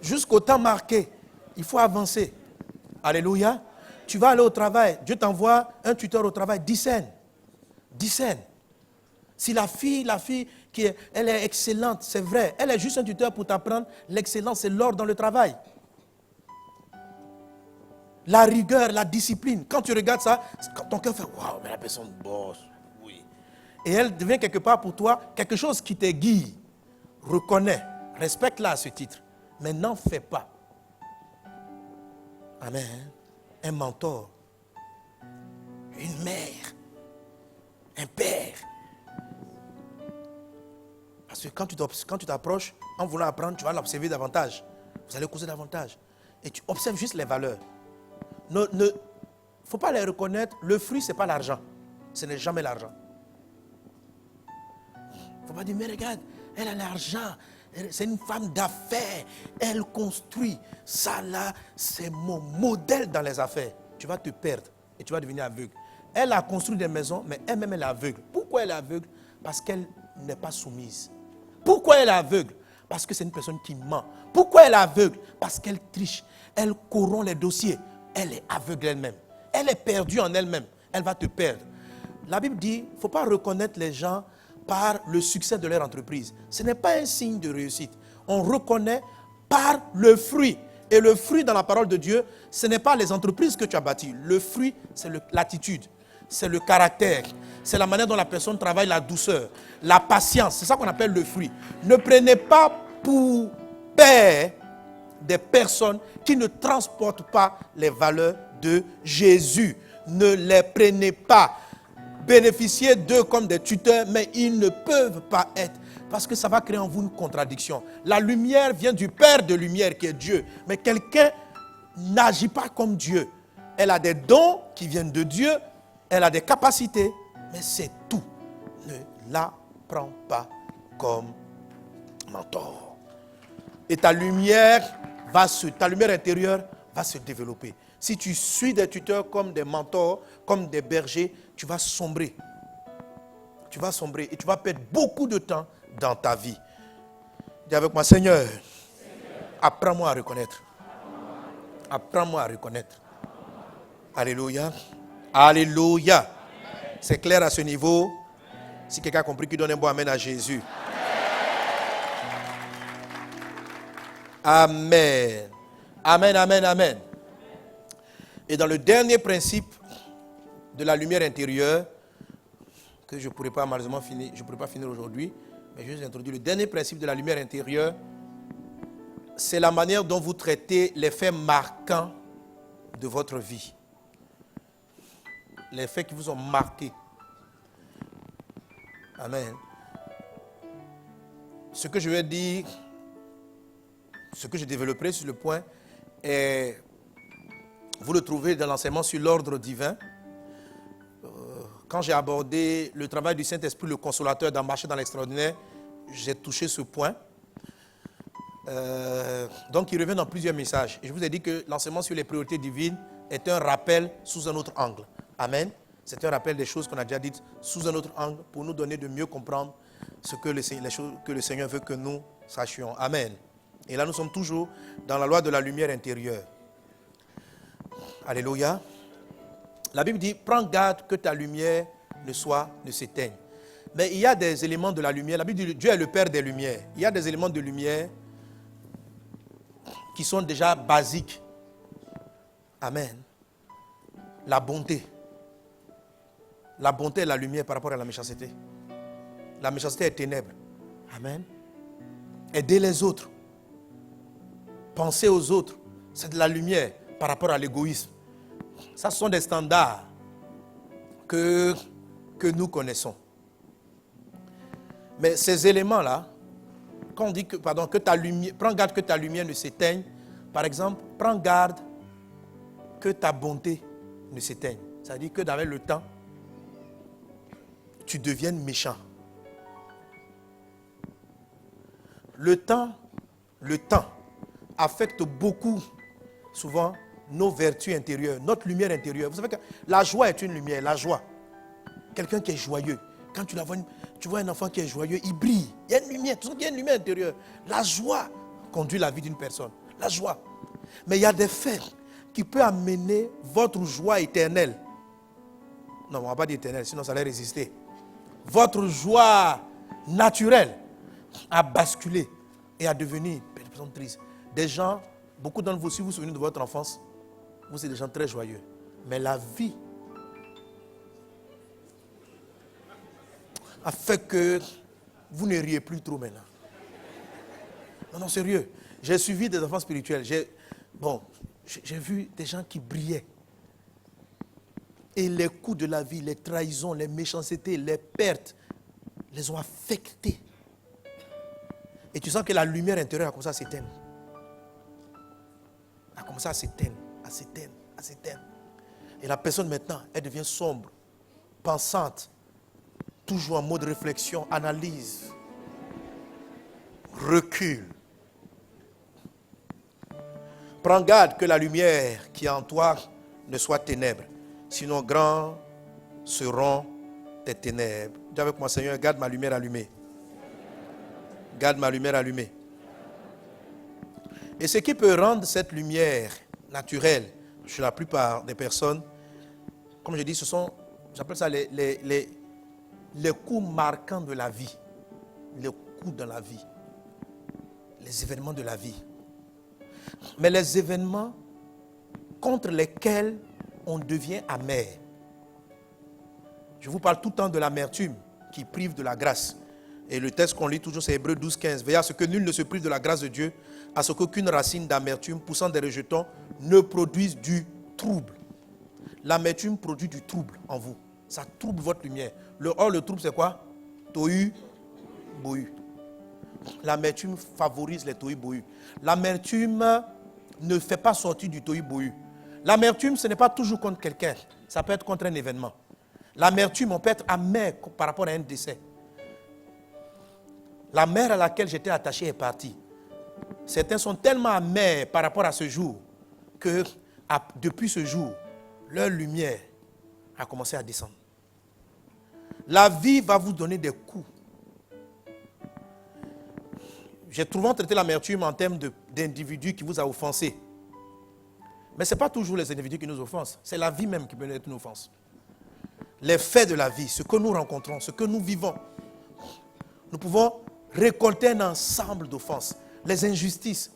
Jusqu'au temps marqué, il faut avancer. Alléluia. Tu vas aller au travail, Dieu t'envoie un tuteur au travail, discerne. Discerne. Si la fille elle est excellente, c'est vrai, elle est juste un tuteur pour t'apprendre l'excellence et l'ordre dans le travail. La rigueur, la discipline. Quand tu regardes ça, ton cœur fait waouh, mais la personne bosse. Oui. Et elle devient quelque part pour toi quelque chose qui te guide. Reconnais, respecte-la à ce titre. Mais n'en fais pas. Amen. Un mentor, une mère, un père. Parce que quand tu t'approches, en voulant apprendre, tu vas l'observer davantage. Vous allez causer davantage. Et tu observes juste les valeurs. Il ne faut pas les reconnaître. Le fruit, ce n'est pas l'argent. Ce n'est jamais l'argent. Il ne faut pas dire, mais regarde, elle a l'argent. C'est une femme d'affaires. Elle construit. Ça là, c'est mon modèle dans les affaires. Tu vas te perdre et tu vas devenir aveugle. Elle a construit des maisons, mais elle-même elle est aveugle. Pourquoi elle est aveugle? Parce qu'elle n'est pas soumise. Pourquoi elle est aveugle? Parce que c'est une personne qui ment. Pourquoi elle est aveugle? Parce qu'elle triche. Elle corrompt les dossiers. Elle est aveugle elle-même. Elle est perdue en elle-même. Elle va te perdre. La Bible dit, il ne faut pas reconnaître les gens par le succès de leur entreprise. Ce n'est pas un signe de réussite. On reconnaît par le fruit. Et le fruit dans la parole de Dieu, ce n'est pas les entreprises que tu as bâties. Le fruit, c'est l'attitude, c'est le caractère, c'est la manière dont la personne travaille, la douceur, la patience. C'est ça qu'on appelle le fruit. Ne prenez pas pour père des personnes qui ne transportent pas les valeurs de Jésus. Ne les prenez pas. Bénéficiez d'eux comme des tuteurs, mais ils ne peuvent pas être. Parce que ça va créer en vous une contradiction. La lumière vient du Père de lumière qui est Dieu. Mais quelqu'un n'agit pas comme Dieu. Elle a des dons qui viennent de Dieu. Elle a des capacités. Mais c'est tout. Ne la prends pas comme Mentor. Et ta lumière intérieure va se développer. Si tu suis des tuteurs comme des mentors, comme des bergers, tu vas sombrer. Tu vas sombrer et tu vas perdre beaucoup de temps dans ta vie. Dis avec moi, Seigneur, apprends-moi à reconnaître. Apprends-moi à reconnaître. Alléluia. Alléluia. C'est clair à ce niveau. Si quelqu'un a compris, qu'il donne un bon amen à Jésus. Amen. Amen, amen, amen. Et dans le dernier principe de la lumière intérieure, que je ne pourrais pas malheureusement finir, je ne pourrais pas finir aujourd'hui, mais je vais introduire le dernier principe de la lumière intérieure, c'est la manière dont vous traitez les faits marquants de votre vie. Les faits qui vous ont marqué. Amen. Ce que je vais dire, ce que je développerai sur le point, est, vous le trouvez dans l'enseignement sur l'ordre divin. Quand j'ai abordé le travail du Saint-Esprit, le consolateur, dans Marcher dans l'extraordinaire, j'ai touché ce point. Donc, il revient dans plusieurs messages. Et je vous ai dit que l'enseignement sur les priorités divines est un rappel sous un autre angle. Amen. C'est un rappel des choses qu'on a déjà dites sous un autre angle pour nous donner de mieux comprendre ce que les choses que le Seigneur veut que nous sachions. Amen. Et là, nous sommes toujours dans la loi de la lumière intérieure. Alléluia. La Bible dit, prends garde que ta lumière ne s'éteigne. Mais il y a des éléments de la lumière. La Bible dit, Dieu est le Père des lumières. Il y a des éléments de lumière qui sont déjà basiques. Amen. La bonté. La bonté est la lumière par rapport à la méchanceté. La méchanceté est ténèbres. Amen. Aider les autres. Penser aux autres. C'est de la lumière par rapport à l'égoïsme. Ça, ce sont des standards que nous connaissons. Mais ces éléments-là, quand on dit que, que ta lumière, prends garde que ta lumière ne s'éteigne, par exemple, prends garde que ta bonté ne s'éteigne. Ça veut dire que avec le temps, tu deviennes méchant. Le temps affecte beaucoup, souvent, nos vertus intérieures, notre lumière intérieure. Vous savez que la joie est une lumière, la joie. Quelqu'un qui est joyeux, quand tu vois un enfant qui est joyeux, il brille. Il y a une lumière, il y a une lumière intérieure. La joie conduit la vie d'une personne. La joie. Mais il y a des faits qui peuvent amener votre joie éternelle. Non, on ne va pas dire éternelle, sinon ça allait résister. Votre joie naturelle à basculer et à devenir des personnes tristes. Des gens, beaucoup d'entre vous, si vous vous souvenez de votre enfance, vous êtes des gens très joyeux. Mais la vie a fait que vous ne riez plus trop maintenant. Non, sérieux. J'ai suivi des enfants spirituels. J'ai vu des gens qui brillaient. Et les coups de la vie, les trahisons, les méchancetés, les pertes, les ont affectés. Et tu sens que la lumière intérieure a commencé à s'éteindre. A commencé à s'éteindre, à s'éteindre, à s'éteindre. Et la personne maintenant, elle devient sombre, pensante, toujours en mode réflexion, analyse, recul. Prends garde que la lumière qui est en toi ne soit ténèbres. Sinon, grands seront tes ténèbres. Dis avec moi, Seigneur, garde ma lumière allumée. Garde ma lumière allumée. Et ce qui peut rendre cette lumière naturelle chez la plupart des personnes, comme je dis, ce sont, j'appelle ça les coups marquants de la vie. Les coups de la vie. Les événements de la vie. Mais les événements contre lesquels on devient amer. Je vous parle tout le temps de l'amertume qui prive de la grâce. Et le texte qu'on lit toujours, c'est Hébreux 12, 15. Veillez à ce que nul ne se prive de la grâce de Dieu, à ce qu'aucune racine d'amertume poussant des rejetons ne produise du trouble. L'amertume produit du trouble en vous. Ça trouble votre lumière. Le trouble, c'est quoi? Tohu, bohu. L'amertume favorise les tohu, bohu. L'amertume ne fait pas sortir du tohu, bohu. L'amertume, ce n'est pas toujours contre quelqu'un. Ça peut être contre un événement. L'amertume, on peut être amer par rapport à un décès. La mère à laquelle j'étais attaché est partie. Certains sont tellement amers par rapport à ce jour que depuis ce jour, leur lumière a commencé à descendre. La vie va vous donner des coups. J'ai souvent traité l'amertume en termes d'individus qui vous a offensé. Mais ce n'est pas toujours les individus qui nous offensent. C'est la vie même qui peut être une offense. Les faits de la vie, ce que nous rencontrons, ce que nous vivons. Nous pouvons récolter un ensemble d'offenses. Les injustices.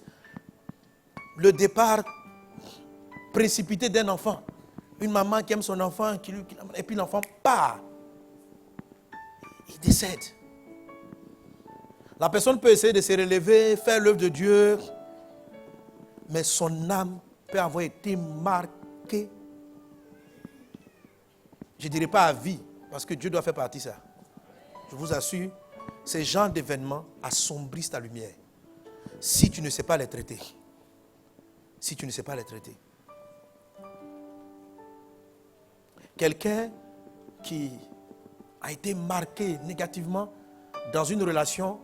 Le départ précipité d'un enfant. Une maman qui aime son enfant, et puis l'enfant part. Il décède. La personne peut essayer de se relever, faire l'œuvre de Dieu, mais son âme peut avoir été marquée. Je ne dirais pas à vie, parce que Dieu doit faire partie de ça. Je vous assure, ces genres d'événements assombrissent ta lumière. Si tu ne sais pas les traiter. Si tu ne sais pas les traiter. Quelqu'un qui a été marqué négativement dans une relation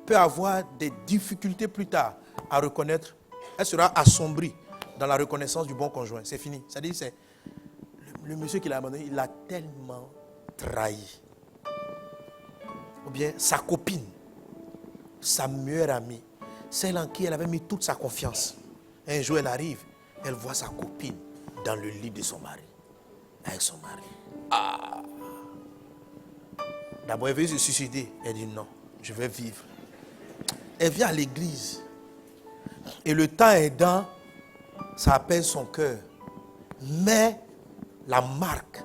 peut avoir des difficultés plus tard à reconnaître. Elle sera assombrie dans la reconnaissance du bon conjoint. C'est fini. C'est-à-dire, c'est le monsieur qui l'a abandonné, il l'a tellement trahi. Ou bien sa copine, sa meilleure amie, celle en qui elle avait mis toute sa confiance. Un jour, elle arrive, elle voit sa copine dans le lit de son mari. Avec son mari. Ah! D'abord, elle veut se suicider. Elle dit non, je vais vivre. Elle vient à l'église. Et le temps aidant, ça apaise son cœur. Mais la marque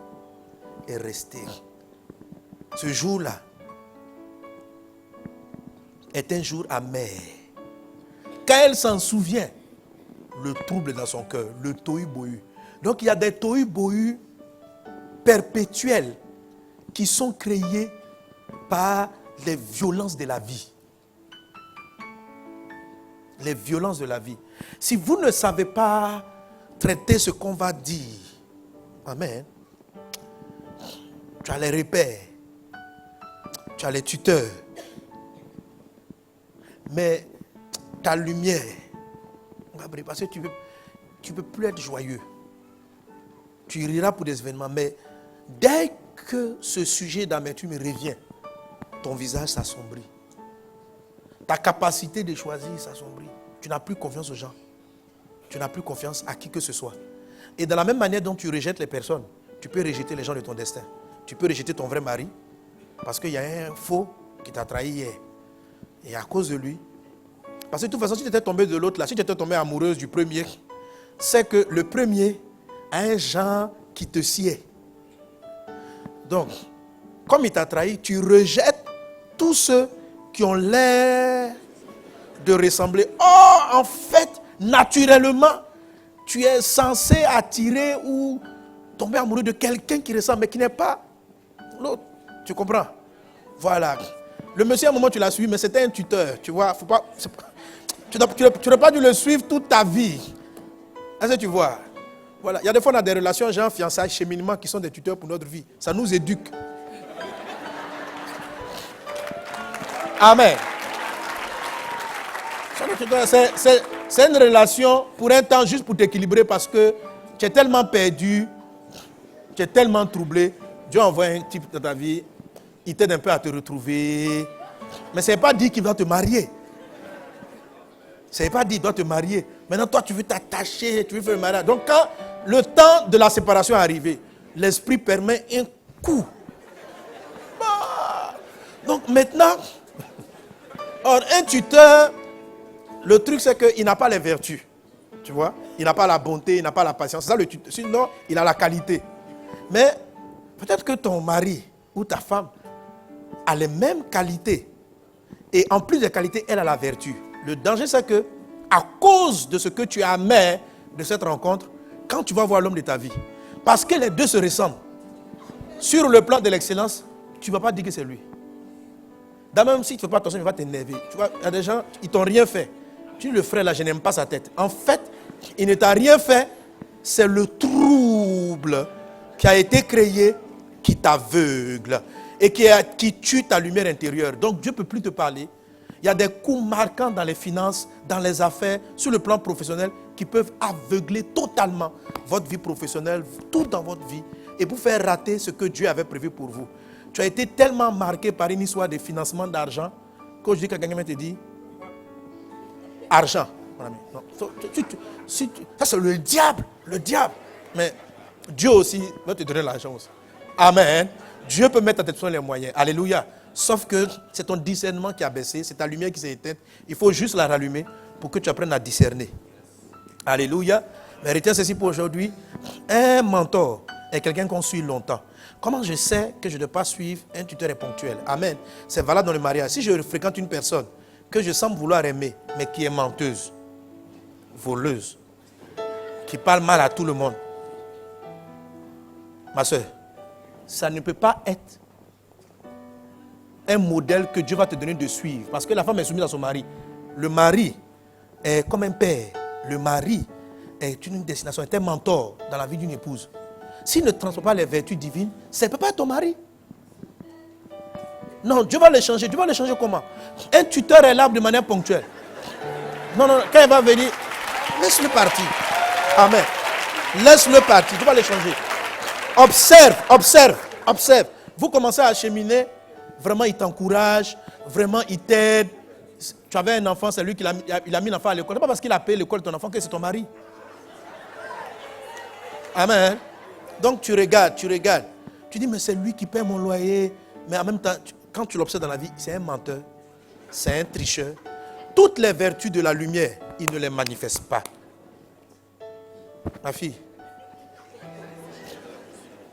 est restée. Ce jour-là est un jour amer. Quand elle s'en souvient, le trouble dans son cœur, le tohu-bohu. Donc il y a des tohu-bohu perpétuels qui sont créés par les violences de la vie. Les violences de la vie. Si vous ne savez pas traiter ce qu'on va dire, amen, tu as les repères, tu as les tuteurs, mais ta lumière, parce que tu ne peux plus être joyeux. Tu riras pour des événements, mais dès que ce sujet d'amertume revient, ton visage s'assombrit. Ta capacité de choisir s'assombrit. Tu n'as plus confiance aux gens. Tu n'as plus confiance à qui que ce soit. Et de la même manière dont tu rejettes les personnes, tu peux rejeter les gens de ton destin. Tu peux rejeter ton vrai mari parce qu'il y a un faux qui t'a trahi hier. Et à cause de lui, parce que de toute façon, si tu étais tombé de l'autre là, si tu étais tombé amoureuse du premier, c'est que le premier a un genre qui te sied. Donc, comme il t'a trahi, tu rejettes tous ceux qui ont l'air de ressembler. Oh, en fait, naturellement, tu es censé attirer ou tomber amoureux de quelqu'un qui ressemble, mais qui n'est pas l'autre. Tu comprends? Voilà. Le monsieur, à un moment, tu l'as suivi, mais c'était un tuteur. Tu vois, faut pas, tu n'aurais pas dû le suivre toute ta vie. Est-ce que tu vois? Voilà. Il y a des fois, on a des relations, gens, fiançailles, cheminement, qui sont des tuteurs pour notre vie. Ça nous éduque. Amen. C'est une relation pour un temps, juste pour t'équilibrer, parce que tu es tellement perdu, tu es tellement troublé. Dieu envoie un type dans ta vie, il t'aide un peu à te retrouver. Mais ce n'est pas dit qu'il va te marier. Ce n'est pas dit qu'il doit te marier. Maintenant, toi, tu veux t'attacher, tu veux faire le mariage. Donc, quand le temps de la séparation est arrivé, l'esprit permet un coup. Donc, maintenant, or, un tuteur, le truc, c'est qu'il n'a pas les vertus. Tu vois? Il n'a pas la bonté, il n'a pas la patience. C'est ça le tuteur. Sinon, il a la qualité. Mais peut-être que ton mari ou ta femme a les mêmes qualités. Et en plus des qualités, elle a la vertu. Le danger, c'est que, à cause de ce que tu as amer de cette rencontre, quand tu vas voir l'homme de ta vie, parce que les deux se ressemblent, sur le plan de l'excellence, tu ne vas pas dire que c'est lui. Même si tu ne fais pas attention, il va t'énerver. Tu vois, il y a des gens, ils ne t'ont rien fait. Tu dis, le frère là, je n'aime pas sa tête. En fait, il ne t'a rien fait. C'est le trouble qui a été créé qui t'aveugle. et qui tue ta lumière intérieure. Donc Dieu ne peut plus te parler. Il y a des coups marquants dans les finances, dans les affaires, sur le plan professionnel, qui peuvent aveugler totalement votre vie professionnelle, tout dans votre vie, et vous faire rater ce que Dieu avait prévu pour vous. Tu as été tellement marqué par une histoire de financement d'argent, que je dis que quelqu'un te dit, argent. Non. Ça c'est le diable. Mais Dieu aussi va te donner l'argent aussi. Amen. Dieu peut mettre à tes besoins les moyens. Alléluia. Sauf que c'est ton discernement qui a baissé, c'est ta lumière qui s'est éteinte. Il faut juste la rallumer pour que tu apprennes à discerner. Alléluia. Mais retiens ceci pour aujourd'hui. Un mentor est quelqu'un qu'on suit longtemps. Comment je sais que je ne dois pas suivre un tuteur est ponctuel? Amen. C'est valable dans le mariage. Si je fréquente une personne que je semble vouloir aimer, mais qui est menteuse, voleuse, qui parle mal à tout le monde, ma soeur, ça ne peut pas être un modèle que Dieu va te donner de suivre. Parce que la femme est soumise à son mari. Le mari est comme un père. Le mari est une destination, est un mentor dans la vie d'une épouse. S'il ne transporte pas les vertus divines, ça ne peut pas être ton mari. Non, Dieu va les changer. Dieu va les changer comment? Un tuteur est là de manière ponctuelle. Non, quand il va venir, laisse-le partir. Amen. Laisse-le partir. Dieu va les changer. Observe. Vous commencez à cheminer, vraiment il t'encourage, vraiment il t'aide. Tu avais un enfant, c'est lui qui a mis l'enfant à l'école. Ce n'est pas parce qu'il a payé l'école de ton enfant que c'est ton mari. Amen. Donc tu regardes. Tu dis, mais c'est lui qui paie mon loyer. Mais en même temps, quand tu l'observes dans la vie, c'est un menteur, c'est un tricheur. Toutes les vertus de la lumière, il ne les manifeste pas. Ma fille,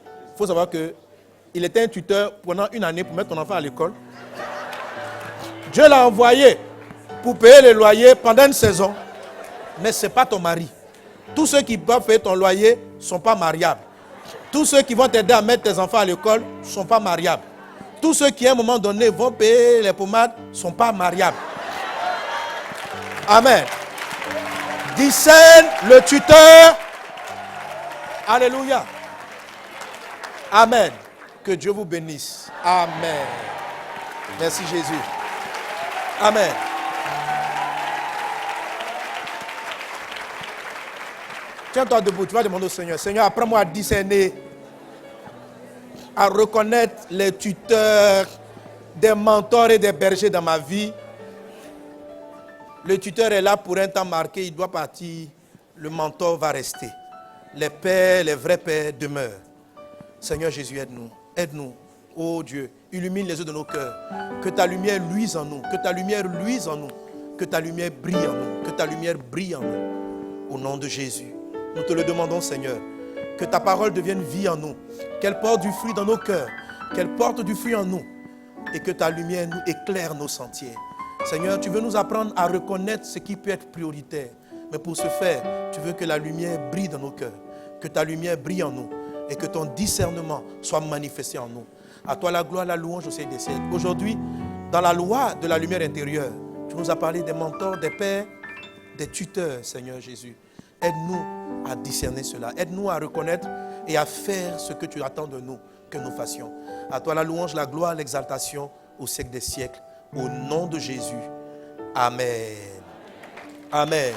il faut savoir qu'il était un tuteur pendant une année pour mettre ton enfant à l'école. Dieu l'a envoyé pour payer le loyer pendant une saison. Mais ce n'est pas ton mari. Tous ceux qui peuvent payer ton loyer ne sont pas mariables. Tous ceux qui vont t'aider à mettre tes enfants à l'école ne sont pas mariables. Tous ceux qui à un moment donné vont payer les pommades ne sont pas mariables. Amen. Discerne le tuteur. Alléluia. Amen. Que Dieu vous bénisse. Amen. Merci Jésus. Amen. Tiens-toi debout, tu vas demander au Seigneur. Seigneur, apprends-moi à discerner, à reconnaître les tuteurs, des mentors et des bergers dans ma vie. Le tuteur est là pour un temps marqué, il doit partir. Le mentor va rester. Les pères, les vrais pères demeurent. Seigneur Jésus, aide-nous. Aide-nous. Oh Dieu, illumine les yeux de nos cœurs. Que ta lumière luise en nous. Que ta lumière luise en nous. Que ta lumière brille en nous. Que ta lumière brille en nous. Au nom de Jésus. Nous te le demandons, Seigneur. Que ta parole devienne vie en nous. Qu'elle porte du fruit dans nos cœurs. Qu'elle porte du fruit en nous. Et que ta lumière nous éclaire nos sentiers. Seigneur, tu veux nous apprendre à reconnaître ce qui peut être prioritaire. Mais pour ce faire, tu veux que la lumière brille dans nos cœurs. Que ta lumière brille en nous. Et que ton discernement soit manifesté en nous. À toi la gloire, la louange au siècle des siècles. Aujourd'hui, dans la loi de la lumière intérieure, tu nous as parlé des mentors, des pères, des tuteurs, Seigneur Jésus. Aide-nous à discerner cela. Aide-nous à reconnaître et à faire ce que tu attends de nous, que nous fassions. À toi la louange, la gloire, l'exaltation au siècle des siècles. Au nom de Jésus. Amen. Amen.